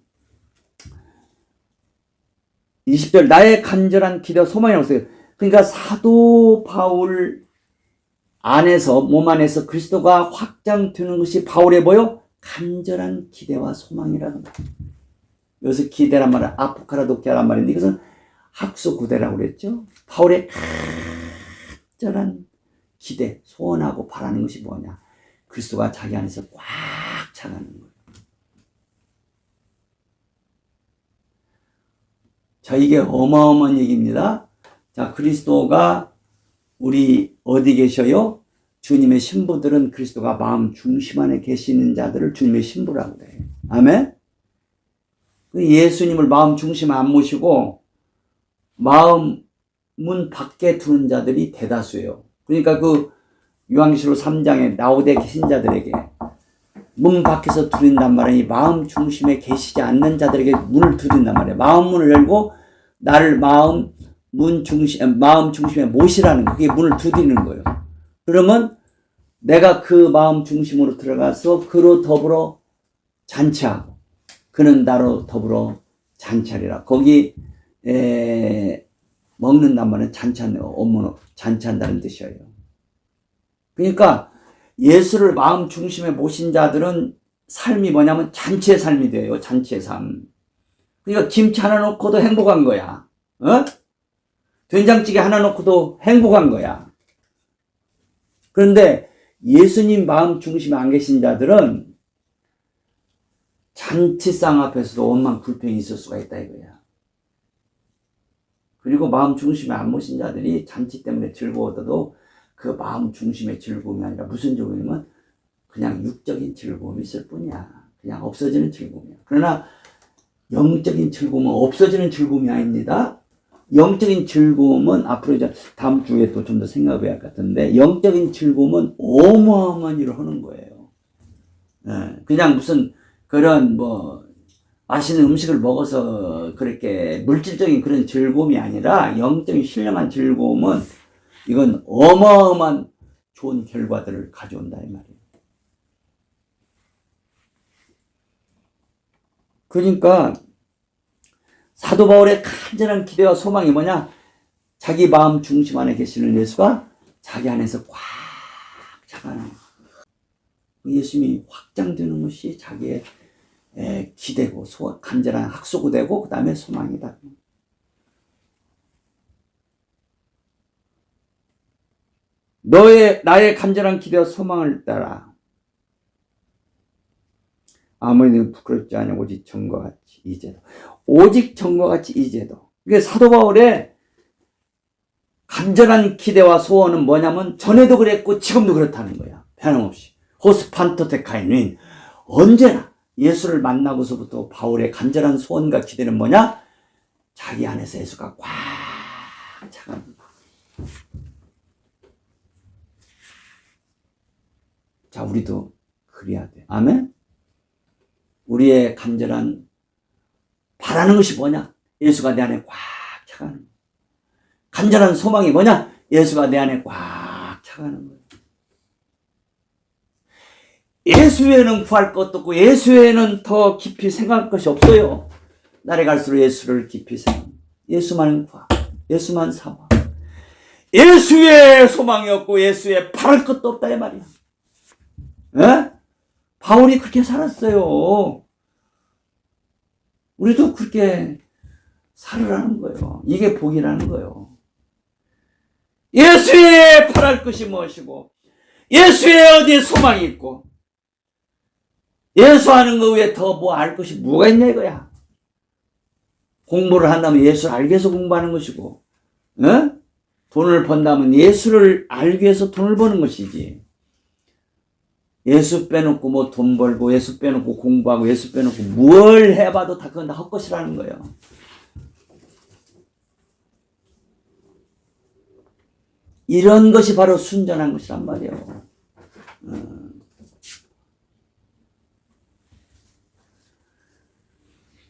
20절 나의 간절한 기대와 소망이라고 써요. 그러니까 사도 바울 안에서 몸 안에서 그리스도가 확장되는 것이 바울의 뭐요? 간절한 기대와 소망이라는 거예요. 여기서 기대란 말은 아포카라도키아란 말인데 이것은 학수고대라고 그랬죠. 바울의 간절한 기대, 소원하고 바라는 것이 뭐냐? 그리스도가 자기 안에서 꽉 차가는 거예요. 자, 이게 어마어마한 얘기입니다. 자, 그리스도가 우리 어디 계셔요? 주님의 신부들은 그리스도가 마음 중심 안에 계시는 자들을 주님의 신부라고 그래요. 아멘? 예수님을 마음 중심 안 모시고 마음 문 밖에 두는 자들이 대다수예요. 그러니까 그 요한계시록 3장에 라오디게 신자들에게 문 밖에서 두린단 말이에요. 마음 중심에 계시지 않는 자들에게 문을 두린단 말이에요. 마음 문을 열고 나를 마음 중심에 모시라는 거. 그게 문을 두드리는 거예요. 그러면 내가 그 마음 중심으로 들어가서 그로 더불어 잔치하고 그는 나로 더불어 잔치하리라. 거기 먹는단 말은 잔치한다는 뜻이에요. 그러니까 예수를 마음 중심에 모신 자들은 삶이 뭐냐면 잔치의 삶이 돼요. 잔치의 삶. 그러니까 김치 하나 놓고도 행복한 거야. 된장찌개 하나 놓고도 행복한 거야. 그런데 예수님 마음 중심에 안 계신 자들은 잔치상 앞에서도 원망 불평이 있을 수가 있다 이거야. 그리고 마음 중심에 안 모신 자들이 잔치 때문에 즐거워도 그 마음 중심의 즐거움이 아니라 무슨 즐거움이면 그냥 육적인 즐거움이 있을 뿐이야. 그냥 없어지는 즐거움이야. 그러나 영적인 즐거움은 없어지는 즐거움이 아닙니다. 영적인 즐거움은 앞으로 이제 다음 주에 또 좀 더 생각해야 할 것 같은데 영적인 즐거움은 어마어마한 일을 하는 거예요. 그냥 무슨 그런 뭐 맛있는 음식을 먹어서 그렇게 물질적인 그런 즐거움이 아니라 영적인 신령한 즐거움은 이건 어마어마한 좋은 결과들을 가져온다 이 말이에요. 그러니까 사도 바울의 간절한 기대와 소망이 뭐냐? 자기 마음 중심 안에 계시는 예수가 자기 안에서 꽉 차가는 예수님이 확장되는 것이 자기의 기대고 간절한 학수고대고 그 다음에 소망이다. 나의 간절한 기대와 소망을 따라 아무리 부끄럽지 않아 오직 전과 같이 이제도 오직 전과 같이 이제도. 이게 사도 바울의 간절한 기대와 소원은 뭐냐면 전에도 그랬고 지금도 그렇다는 거야. 변함없이. 호스판토테카이는 언제나 예수를 만나고서부터 바울의 간절한 소원과 기대는 뭐냐? 자기 안에서 예수가 꽉 차갑니다. 자, 우리도 그래야 돼. 아멘? 우리의 간절한 바라는 것이 뭐냐? 예수가 내 안에 꽉 차가는 거야. 간절한 소망이 뭐냐? 예수가 내 안에 꽉 차가는 거야. 예수 외에는 구할 것도 없고 예수 외에는 더 깊이 생각할 것이 없어요. 날에 갈수록 예수를 깊이 생각. 예수만 구하. 예수만 사와. 예수의 소망이 없고 예수의 바랄 것도 없다 이 말이야. 에? 바울이 그렇게 살았어요. 우리도 그렇게 살으라는 거예요. 이게 복이라는 거예요. 예수의 바랄 것이 무엇이고 예수의 어디에 소망이 있고 예수 하는 거 외에 더 뭐 알 것이 뭐가 있냐 이거야. 공부를 한다면 예수를 알기 위해서 공부하는 것이고 어? 돈을 번다면 예수를 알기 위해서 돈을 버는 것이지. 예수 빼놓고 뭐 돈 벌고 예수 빼놓고 공부하고 예수 빼놓고 뭘 해봐도 다 그건 다 헛것이라는 거예요. 이런 것이 바로 순전한 것이란 말이에요.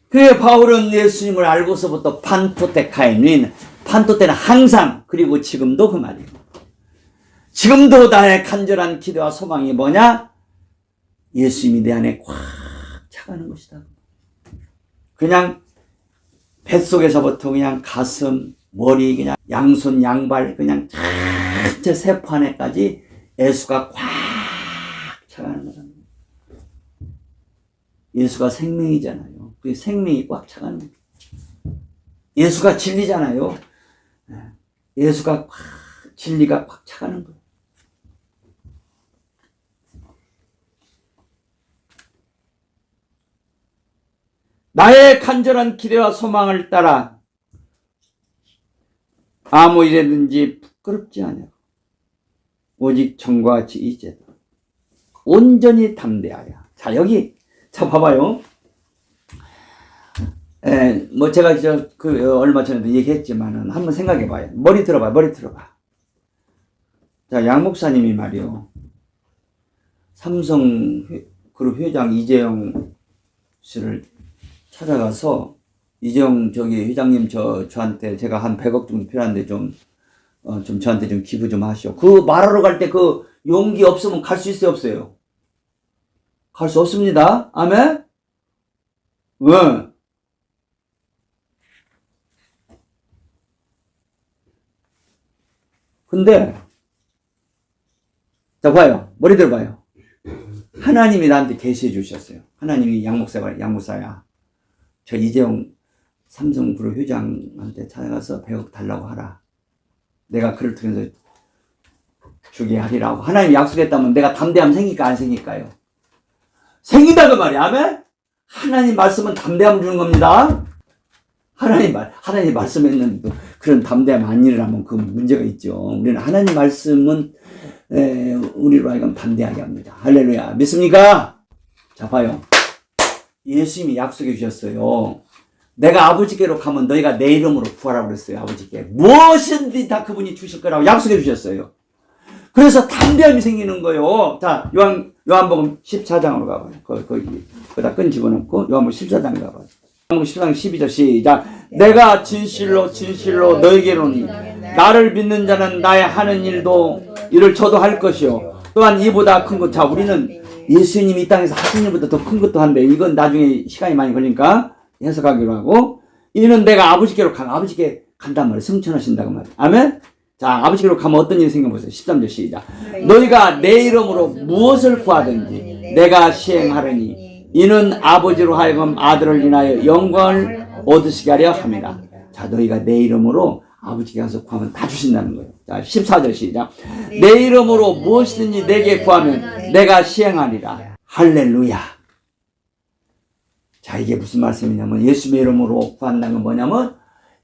그래 바울은 예수님을 알고서부터 판토테카이는 판토테는 항상 그리고 지금도 그 말이에요. 지금도 나의 간절한 기도와 소망이 뭐냐? 예수님이 내 안에 꽉 차가는 것이다. 그냥 뱃속에서부터 그냥 가슴, 머리, 그냥 양손, 양발, 그냥 전체 세포 안에까지 예수가 꽉 차가는 거다. 예수가 생명이잖아요. 그 생명이 꽉 차가는 거예요. 예수가 진리잖아요. 예수가 꽉, 진리가 꽉 차가는 거예요. 나의 간절한 기대와 소망을 따라 아무 일에든지 부끄럽지 않아. 오직 전과 같이 이제도 온전히 담대하여. 자, 여기, 자, 봐봐요. 뭐, 제가 얼마 전에도 얘기했지만은, 한번 생각해 봐요. 머리 들어봐, 머리 들어봐. 자, 양 목사님이 말이요. 삼성그룹 회장 이재용 씨를 찾아가서, 이재용 회장님 저한테 제가 한 100억 정도 필요한데 좀 저한테 좀 기부 좀 하시오. 그 말하러 갈 때 그 용기 없으면 갈 수 있어요, 없어요? 갈 수 없습니다. 아멘? 응. 근데, 자, 봐요. 머리 들어봐요. 하나님이 나한테 계시해 주셨어요. 하나님이 양목사야. 저 이재용 삼성그룹 회장한테 찾아가서 100억 달라고 하라. 내가 그를 통해서 주게 하리라고. 하나님이 약속했다면 내가 담대함 생길까 안 생길까요? 생긴다 그 말이야. 아멘? 하나님 말씀은 담대함 주는 겁니다. 하나님 말씀에는 그런 담대함 안 일어나면 그 문제가 있죠. 우리는 하나님 말씀은 우리로 하여금 담대하게 합니다. 할렐루야. 믿습니까? 자, 봐요. 예수님이 약속해 주셨어요. 내가 아버지께로 가면 너희가 내 이름으로 구하라고 그랬어요. 아버지께. 무엇이든지 다 그분이 주실 거라고 약속해 주셨어요. 그래서 담대함이 생기는 거예요. 자, 요한복음 14장으로 가봐요. 거기다 끈 집어넣고 요한복음 14장 가봐요. 요한복음 14장 12절 시작. 내가 진실로 너에게로니 나를 믿는 자는 나의 하는 일을 저도 할 것이요. 또한 이보다 큰 것. 자, 우리는 예수님이 이 땅에서 하신 일보다 더 큰 것도 한데 이건 나중에 시간이 많이 걸리니까 해석하기로 하고, 이는 내가 아버지께로 아버지께 간단 말이에요. 승천하신다고 말이에요. 아멘? 자, 아버지께로 가면 어떤 일이 생겨보세요. 13절 시작. 너희가 내 이름으로 무엇을 구하든지 내가 시행하려니 이는 아버지로 하여금 아들을 인하여 영광을 얻으시게 하려 합니다. 자, 너희가 내 이름으로 아버지께 가서 구하면 다 주신다는 거예요. 자, 14절 시작. 내 이름으로 무엇이든지 내게 구하면 내가 시행하리라. 할렐루야. 자, 이게 무슨 말씀이냐면 예수님의 이름으로 구한다는 건 뭐냐면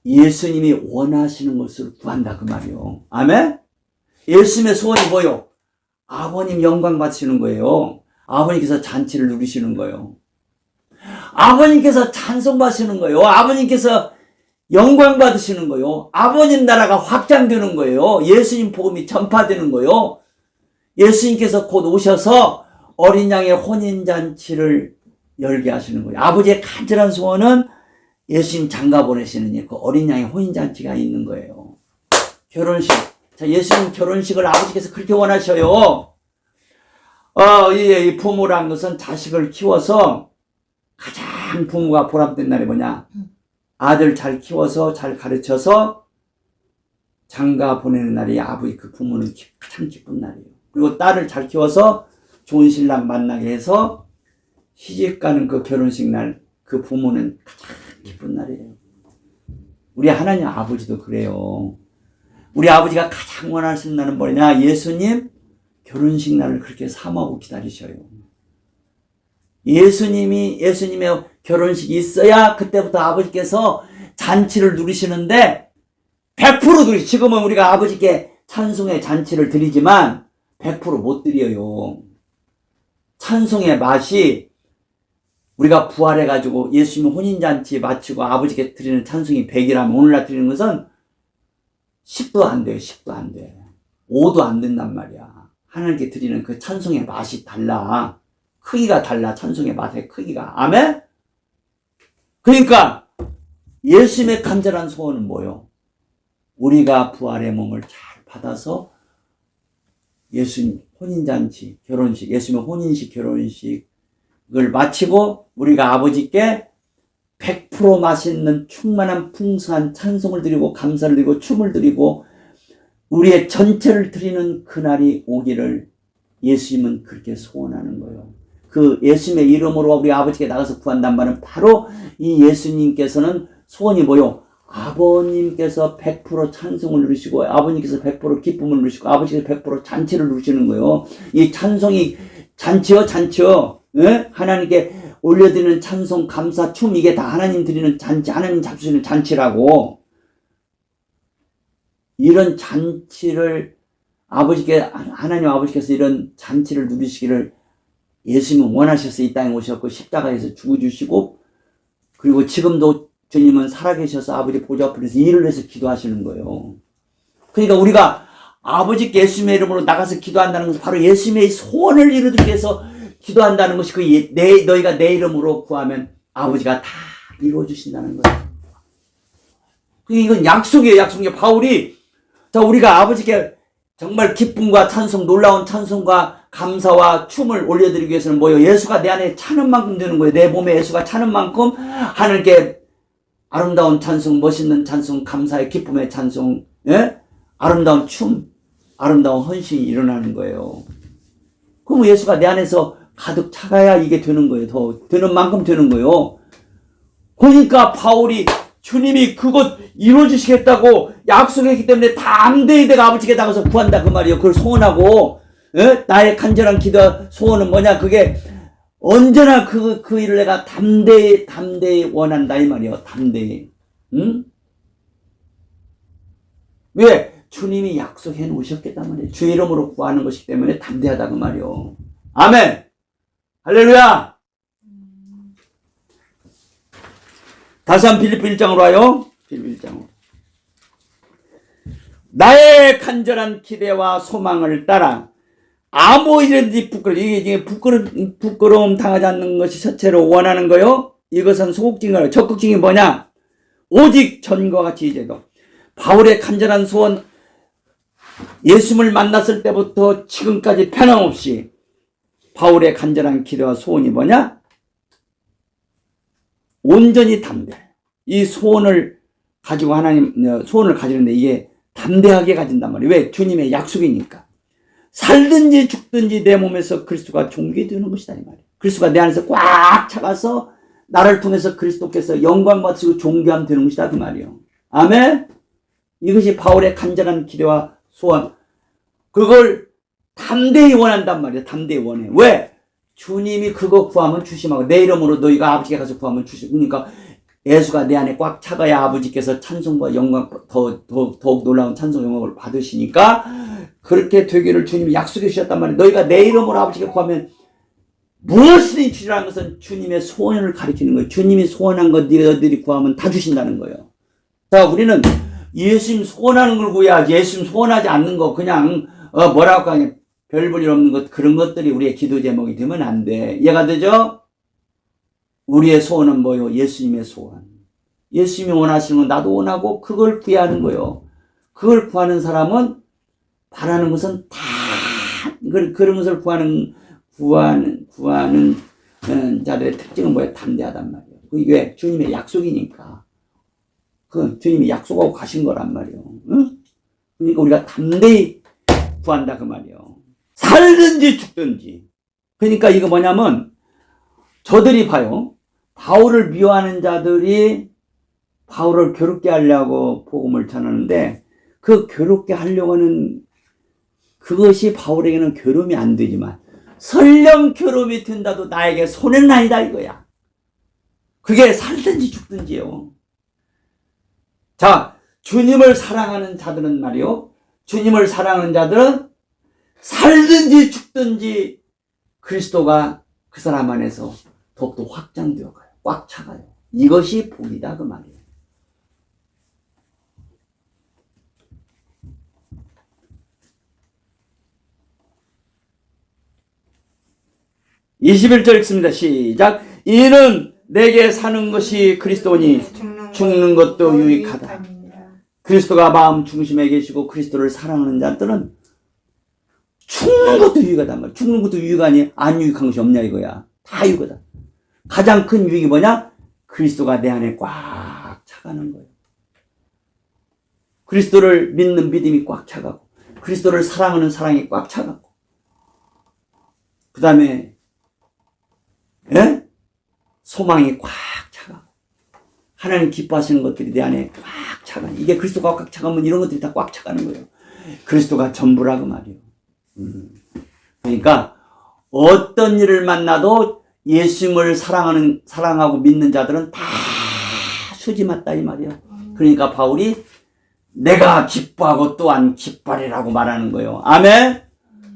예수님이 원하시는 것을 구한다 그 말이요. 아멘? 예수님의 소원이 뭐요? 아버님 영광 받으시는 거예요. 아버님께서 잔치를 누리시는 거예요. 아버님께서 찬송 받으시는 거예요. 아버님께서 영광 받으시는 거요. 아버님 나라가 확장되는 거예요. 예수님 복음이 전파되는 거요. 예수님께서 곧 오셔서 어린 양의 혼인잔치를 열게 하시는 거예요. 아버지의 간절한 소원은 예수님 장가 보내시는 그 어린 양의 혼인잔치가 있는 거예요. 결혼식. 자, 예수님 결혼식을 아버지께서 그렇게 원하셔요. 이 부모란 것은 자식을 키워서 가장 부모가 보람된 날이 뭐냐? 아들 잘 키워서 잘 가르쳐서 장가 보내는 날이 아버지 그 부모는 가장 기쁜 날이에요. 그리고 딸을 잘 키워서 좋은 신랑 만나게 해서 시집 가는 그 결혼식 날 그 부모는 가장 기쁜 날이에요. 우리 하나님 아버지도 그래요. 우리 아버지가 가장 원하시는 날은 뭐냐? 예수님 결혼식 날을 그렇게 사모하고 기다리셔요. 예수님의 결혼식이 있어야 그때부터 아버지께서 잔치를 누리시는데 100% 누리시. 지금은 우리가 아버지께 찬송의 잔치를 드리지만 100% 못 드려요. 찬송의 맛이 우리가 부활해가지고 예수님 혼인잔치 마치고 아버지께 드리는 찬송이 100이라면 오늘날 드리는 것은 10도 안 돼요. 10도 안 돼. 5도 안 된단 말이야. 하나님께 드리는 그 찬송의 맛이 달라. 크기가 달라. 찬송의 맛의 크기가. 아멘? 그러니까 예수님의 간절한 소원은 뭐요? 우리가 부활의 몸을 잘 받아서 예수님 혼인잔치, 결혼식, 예수님의 혼인식, 결혼식을 마치고 우리가 아버지께 100% 맛있는 충만한 풍성한 찬송을 드리고 감사를 드리고 춤을 드리고 우리의 전체를 드리는 그날이 오기를 예수님은 그렇게 소원하는 거예요. 그 예수님의 이름으로 우리 아버지께 나가서 구한단 말은 바로 이 예수님께서는 소원이 뭐요? 아버님께서 100% 찬송을 누리시고 아버님께서 100% 기쁨을 누리시고 아버지께서 100% 잔치를 누리시는 거예요. 이 찬송이 잔치요. 예? 하나님께 올려드리는 찬송, 감사, 춤 이게 다 하나님 드리는 잔치, 하나님 잡수시는 잔치라고. 이런 잔치를 하나님 아버지께서 이런 잔치를 누리시기를 예수님은 원하셔서 이 땅에 오셨고 십자가에서 죽어주시고 그리고 지금도 주님은 살아계셔서 아버지 보좌 앞에서 일을 해서 기도하시는 거예요. 그러니까 우리가 아버지께 예수님의 이름으로 나가서 기도한다는 것은 바로 예수님의 소원을 이루기 위해서 기도한다는 것이 너희가 내 이름으로 구하면 아버지가 다 이루어주신다는 거예요. 이건 약속이에요. 약속이에요. 바울이 우리가 아버지께 정말 기쁨과 찬송, 놀라운 찬송과 감사와 춤을 올려드리기 위해서는 뭐예요? 예수가 내 안에 차는 만큼 되는 거예요. 내 몸에 예수가 차는 만큼 하나님께 아름다운 찬송, 멋있는 찬송, 감사의 기쁨의 찬송, 예? 아름다운 춤, 아름다운 헌신이 일어나는 거예요. 그럼 예수가 내 안에서 가득 차가야 이게 되는 거예요. 더 되는 만큼 되는 거예요. 그러니까 바울이 주님이 그것 이루어주시겠다고 약속했기 때문에 담대히 내가 아버지께 나가서 구한다 그 말이에요. 그걸 소원하고 나의 간절한 기도 소원은 뭐냐? 그게 언제나 그 일을 내가 담대히 원한다 이 말이에요. 담대히. 응? 왜? 주님이 약속해 놓으셨겠단 말이에요. 주 이름으로 구하는 것이기 때문에 담대하다 그 말이에요. 아멘. 할렐루야. 다시 한번 빌립보 1장으로 와요. 빌립보 1장으로. 나의 간절한 기대와 소망을 따라 아무 일든지 이게 부끄러움 당하지 않는 것이 첫째로 원하는 거요. 이것은 소극적인 거예요. 적극적인 뭐냐? 오직 전과 같이 이제도 바울의 간절한 소원, 예수님을 만났을 때부터 지금까지 변함없이 바울의 간절한 기대와 소원이 뭐냐? 온전히 담대. 이 소원을 가지고 소원을 가지는데 이게 담대하게 가진단 말이에요. 왜? 주님의 약속이니까. 살든지 죽든지 내 몸에서 그리스도가 존귀되는 것이다 이 말이에요. 그리스도가 내 안에서 꽉 차가서 나를 통해서 그리스도께서 영광 받으시고 존귀함 되는 것이다 그 말이에요. 아멘. 이것이 바울의 간절한 기대와 소원. 그걸 담대히 원한단 말이에요. 담대히 원해. 왜? 주님이 그거 구하면 주심하고 내 이름으로 너희가 아버지께 가서 구하면 주시고 그러니까 예수가 내 안에 꽉 차가야 아버지께서 찬송과 영광 더욱 놀라운 찬송 영광을 받으시니까 그렇게 되기를 주님이 약속해 주셨단 말이에요. 너희가 내 이름으로 아버지께 구하면 무엇이든지 주시라는 것은 주님의 소원을 가리키는 거예요. 주님이 소원한 것 너희들이 구하면 다 주신다는 거예요. 자, 우리는 예수님 소원하는 걸 구해야지. 예수님 소원하지 않는 거 그냥 뭐라고 하냐, 별 볼 일 없는 것, 그런 것들이 우리의 기도 제목이 되면 안 돼. 이해가 되죠? 우리의 소원은 뭐요? 예수님의 소원. 예수님이 원하시는 건 나도 원하고 그걸 구해야 하는 거요. 그걸 구하는 사람은 바라는 것은 다 그런 것을 구하는 자들의 특징은 뭐예요? 담대하단 말이에요. 이게 주님의 약속이니까. 그 주님이 약속하고 가신 거란 말이에요. 응? 그러니까 우리가 담대히 구한다 그 말이에요. 살든지 죽든지. 그러니까 이거 뭐냐면 저들이 봐요. 바울을 미워하는 자들이 바울을 괴롭게 하려고 복음을 전하는데 그 괴롭게 하려고 하는 그것이 바울에게는 괴로움이 안 되지만 설령 괴로움이 된다도 나에게 손해는 아니다 이거야. 그게 살든지 죽든지요. 자, 주님을 사랑하는 자들은 말이요. 주님을 사랑하는 자들은 살든지 죽든지 그리스도가 그 사람 안에서 더욱더 확장되어 가요. 꽉 차가요. 이것이 복이다 그 말이에요. (21절) 읽습니다. 시작. 이는 내게 사는 것이 그리스도니 죽는 것도 유익하다. 그리스도가 마음 중심에 계시고 그리스도를 사랑하는 자들은 죽는 것도 유익하단 말이야. 죽는 것도 유익하니 안 유익한 것이 없냐 이거야. 다 유익하다. 가장 큰 유익이 뭐냐? 그리스도가 내 안에 꽉 차가는 거예요. 그리스도를 믿는 믿음이 꽉 차가고 그리스도를 사랑하는 사랑이 꽉 차가고 그 다음에 소망이 꽉 차가고 하나님 기뻐하시는 것들이 내 안에 꽉 차가는, 이게 그리스도가 꽉 차가면 이런 것들이 다 꽉 차가는 거예요. 그리스도가 전부라 그 말이에요. 그러니까 어떤 일을 만나도 예수님을 사랑하고 믿는 자들은 다 수지 맞다 이 말이에요. 그러니까 바울이 내가 기뻐하고 또한 기뻐하리라고 말하는 거예요. 아멘.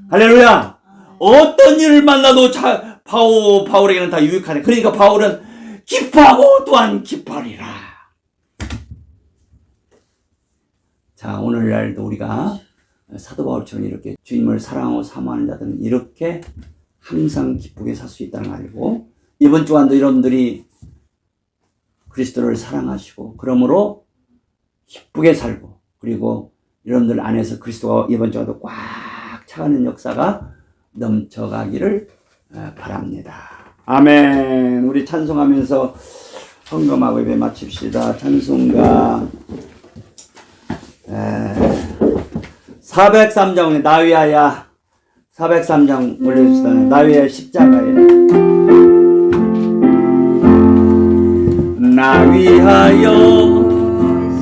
할렐루야. 어떤 일을 만나도 바울에게는 다 유익하네. 그러니까 바울은 기뻐하고 또한 기뻐하리라. 자, 오늘날도 우리가 사도 바울처럼 이렇게 주님을 사랑하고 사모하는 자들은 이렇게 항상 기쁘게 살 수 있다는 걸 알고, 이번 주간도 여러분들이 그리스도를 사랑하시고 그러므로 기쁘게 살고, 그리고 여러분들 안에서 그리스도가 이번 주간도 꽉 차가는 역사가 넘쳐가기를 바랍니다. 아멘. 우리 찬송하면서 헌금하고 예배 마칩시다. 찬송가 403장 나 위하여 403장 올려주시다. 나 위하여 십자가에 나 위하여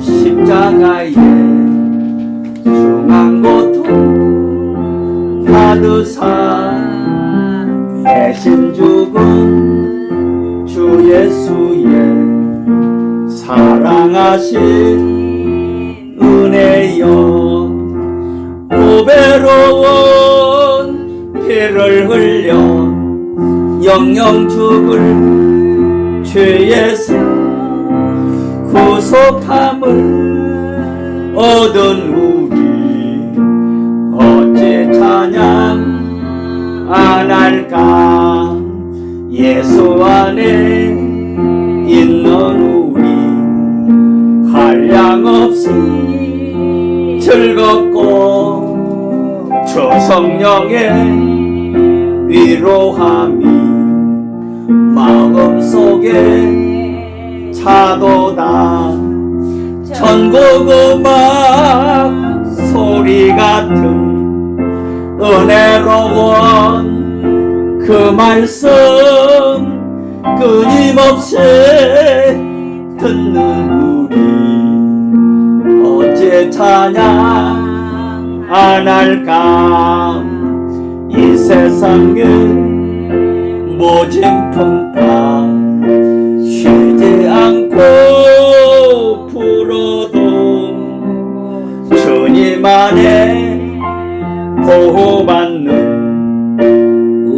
십자가에 중한 고통 받으사 대신 죽은 주 예수의 사랑하신 은혜여 고배로운 피를 흘려 영영 죽을 죄에서 구속함을 얻은 우리 어찌 찬양 안 할까. 예수 안에 있는 우리 한량없이 즐겁고 주 성령의 위로함이 마음속에 차도다. 천국 음악 소리 같은 은혜로운 그 말씀 끊임없이 듣는 우리 어째 찬양 안 할까. 이 세상의 모진 풍파 쉬지 않고 불어도 주님 안에 보호받는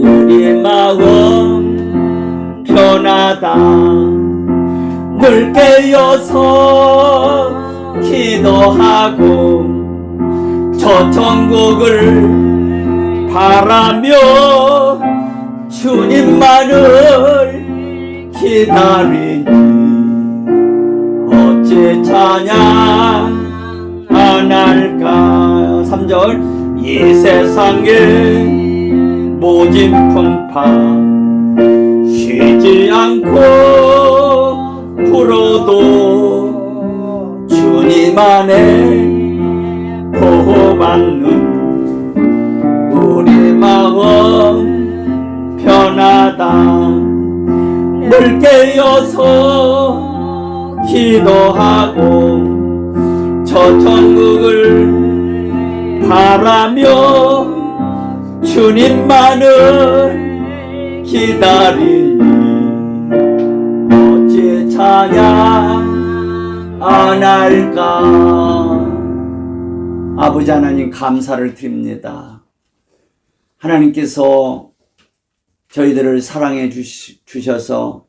우리 마음 편하다. 늘 깨어서 기도하고 저 천국을 바라며 주님만을 기다리니 어찌 찬양 안 할까. 3절 이 세상의 모진 풍파 쉬지 않고 불어도 주님 안에 보호받는 우리 마음 편하다. 물 깨어서 기도하고 저 천국을 바라며 주님만을 기다리니 어찌 찬양 안 할까. 아버지 하나님 감사를 드립니다. 하나님께서 저희들을 사랑해 주셔서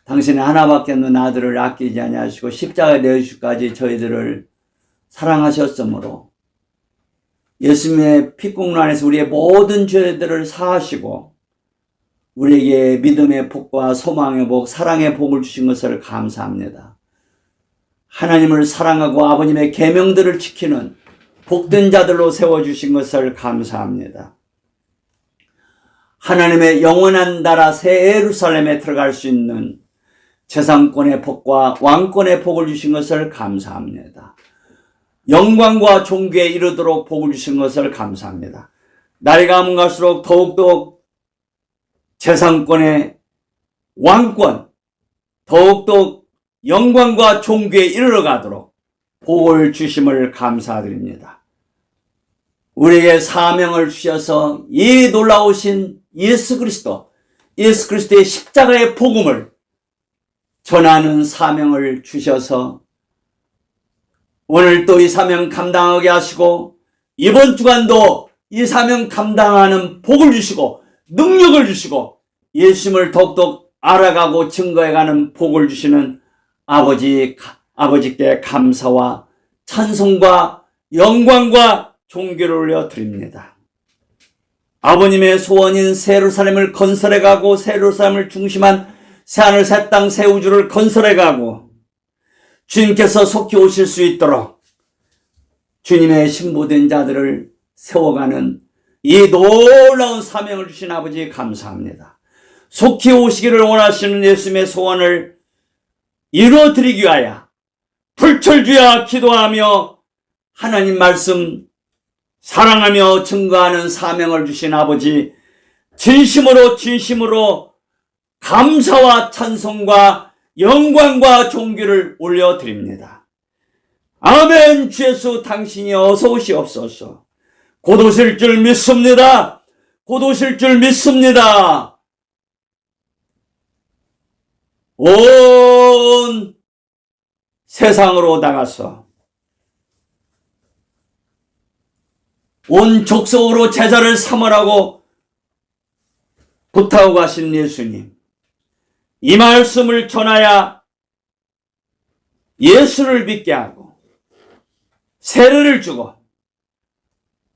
당신의 하나밖에 없는 아들을 아끼지 아니하시고 십자가에 내주시기까지 저희들을 사랑하셨으므로 예수님의 피국로 안에서 우리의 모든 죄들을 사하시고 우리에게 믿음의 복과 소망의 복, 사랑의 복을 주신 것을 감사합니다. 하나님을 사랑하고 아버님의 계명들을 지키는 복된 자들로 세워주신 것을 감사합니다. 하나님의 영원한 나라 새 예루살렘에 들어갈 수 있는 재상권의 복과 왕권의 복을 주신 것을 감사합니다. 영광과 존귀에 이르도록 복을 주신 것을 감사합니다. 날이 가면 갈수록 더욱더 재상권의 왕권, 더욱더 영광과 존귀에 이르러가도록 복을 주심을 감사드립니다. 우리에게 사명을 주셔서 이 놀라우신 예수 그리스도의 십자가의 복음을 전하는 사명을 주셔서 오늘 또 이 사명 감당하게 하시고 이번 주간도 이 사명 감당하는 복을 주시고 능력을 주시고 예수님을 더욱더 알아가고 증거해가는 복을 주시는 아버지께 감사와 찬송과 영광과 존귀를 올려드립니다. 아버님의 소원인 새 예루살렘을 건설해가고 새 예루살렘을 중심한 새하늘 새 땅 새 우주를 건설해가고 주님께서 속히 오실 수 있도록 주님의 신부된 자들을 세워가는 이 놀라운 사명을 주신 아버지 감사합니다. 속히 오시기를 원하시는 예수님의 소원을 이루어드리기 위하여 불철주야 기도하며 하나님 말씀 사랑하며 증거하는 사명을 주신 아버지 진심으로 감사와 찬송과 영광과 존귀를 올려드립니다. 아멘. 주 예수 당신이 어서 오시옵소서. 곧 오실 줄 믿습니다. 곧 오실 줄 믿습니다. 온 세상으로 나가서 온 족속으로 제자를 삼으라고 부탁하고 가신 예수님, 이 말씀을 전하여 예수를 믿게 하고 세례를 주고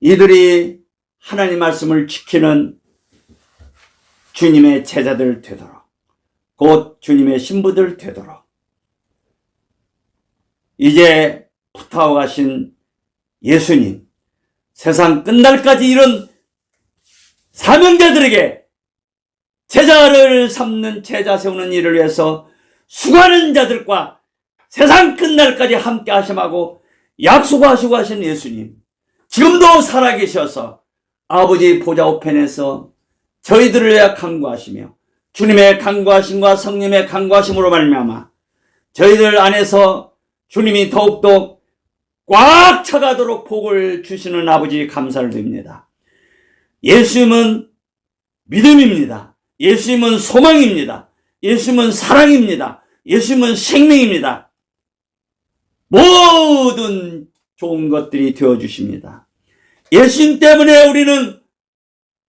이들이 하나님 말씀을 지키는 주님의 제자들 되도록, 곧 주님의 신부들 되도록 이제 부탁하고 가신 예수님, 세상 끝날까지 이런 사명자들에게 제자를 삼는, 제자 세우는 일을 위해서 수고하는 자들과 세상 끝날까지 함께 하심하고 약속하시고 하신 예수님, 지금도 살아계셔서 아버지 보좌 우편에서 저희들을 위해 간구하시며 주님의 간구하심과 성령의 간구하심으로 말미암아 저희들 안에서 주님이 더욱더 꽉 차가도록 복을 주시는 아버지 감사를 드립니다. 예수님은 믿음입니다. 예수님은 소망입니다. 예수님은 사랑입니다. 예수님은 생명입니다. 모든 좋은 것들이 되어주십니다. 예수님 때문에 우리는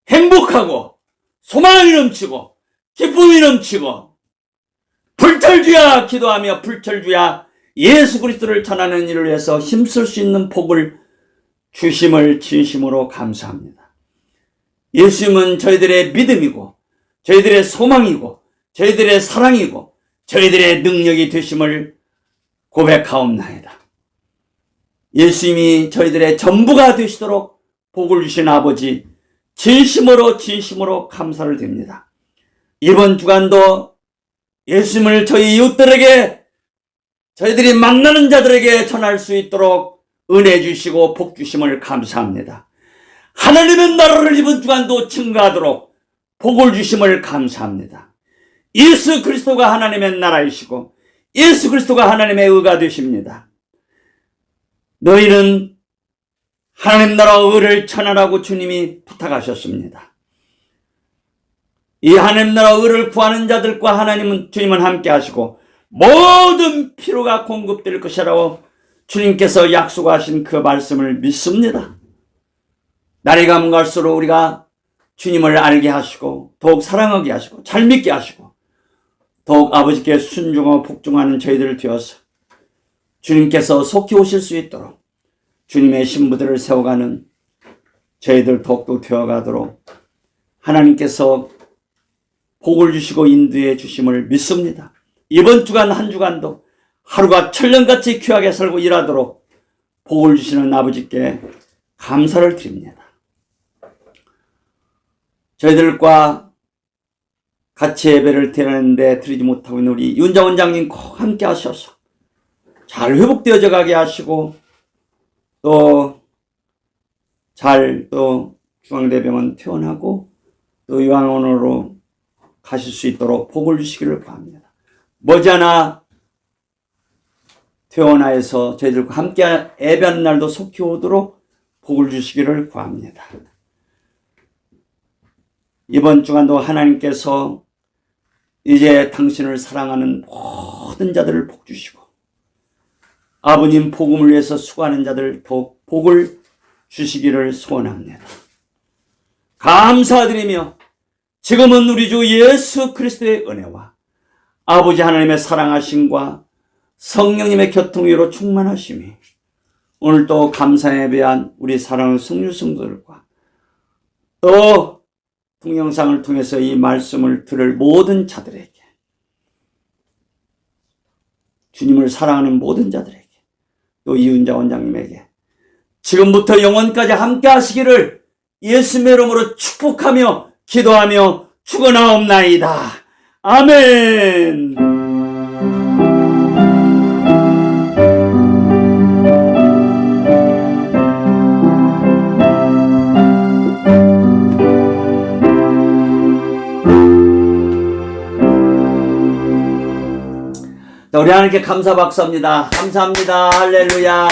행복하고 소망이 넘치고 기쁨이 넘치고 불철주야 기도하며 불철주야 예수 그리스도를 전하는 일을 위해서 힘쓸 수 있는 복을 주심을 진심으로 감사합니다. 예수님은 저희들의 믿음이고 저희들의 소망이고 저희들의 사랑이고 저희들의 능력이 되심을 고백하옵나이다. 예수님이 저희들의 전부가 되시도록 복을 주신 아버지 진심으로 감사를 드립니다. 이번 주간도 예수님을 저희 이웃들에게 저희들이 만나는 자들에게 전할 수 있도록 은혜 주시고 복 주심을 감사합니다. 하나님의 나라를 이번 주간도 증거하도록 복을 주심을 감사합니다. 예수 그리스도가 하나님의 나라이시고 예수 그리스도가 하나님의 의가 되십니다. 너희는 하나님 나라 의를 전하라고 주님이 부탁하셨습니다. 이 하나님 나라 의를 구하는 자들과 주님은 함께 하시고 모든 필요가 공급될 것이라고 주님께서 약속하신 그 말씀을 믿습니다. 날이 가면 갈수록 우리가 주님을 알게 하시고 더욱 사랑하게 하시고 잘 믿게 하시고 더욱 아버지께 순종하고 복종하는 저희들을 되어서 주님께서 속히 오실 수 있도록 주님의 신부들을 세워가는 저희들 더욱더 되어가도록 하나님께서 복을 주시고 인도해 주심을 믿습니다. 이번 주간 한 주간도 하루가 천년같이 귀하게 살고 일하도록 복을 주시는 아버지께 감사를 드립니다. 저희들과 같이 예배를 드리는데 드리지 못하고 있는 우리 윤자 원장님 꼭 함께 하셔서 잘 회복되어져 가게 하시고 또 중앙대병원 퇴원하고 또 요양원으로 가실 수 있도록 복을 주시기를 바랍니다. 머지않아 퇴원하여서 저희들과 함께 예배하는 날도 속히 오도록 복을 주시기를 구합니다. 이번 주간도 하나님께서 이제 당신을 사랑하는 모든 자들을 복 주시고 아버님 복음을 위해서 수고하는 자들 더욱 복을 주시기를 소원합니다. 감사드리며 지금은 우리 주 예수 그리스도의 은혜와 아버지 하나님의 사랑하심과 성령님의 교통위로 충만하심이 오늘도 감사 예배한 우리 사랑하는 성류 성도들과 또 동영상을 통해서 이 말씀을 들을 모든 자들에게 주님을 사랑하는 모든 자들에게 또 이윤자 원장님에게 지금부터 영원까지 함께 하시기를 예수님의 이름으로 축복하며 기도하며 축원하옵나이다. 아멘. 우리 하나님께 감사 박수합니다. 감사합니다. 할렐루야.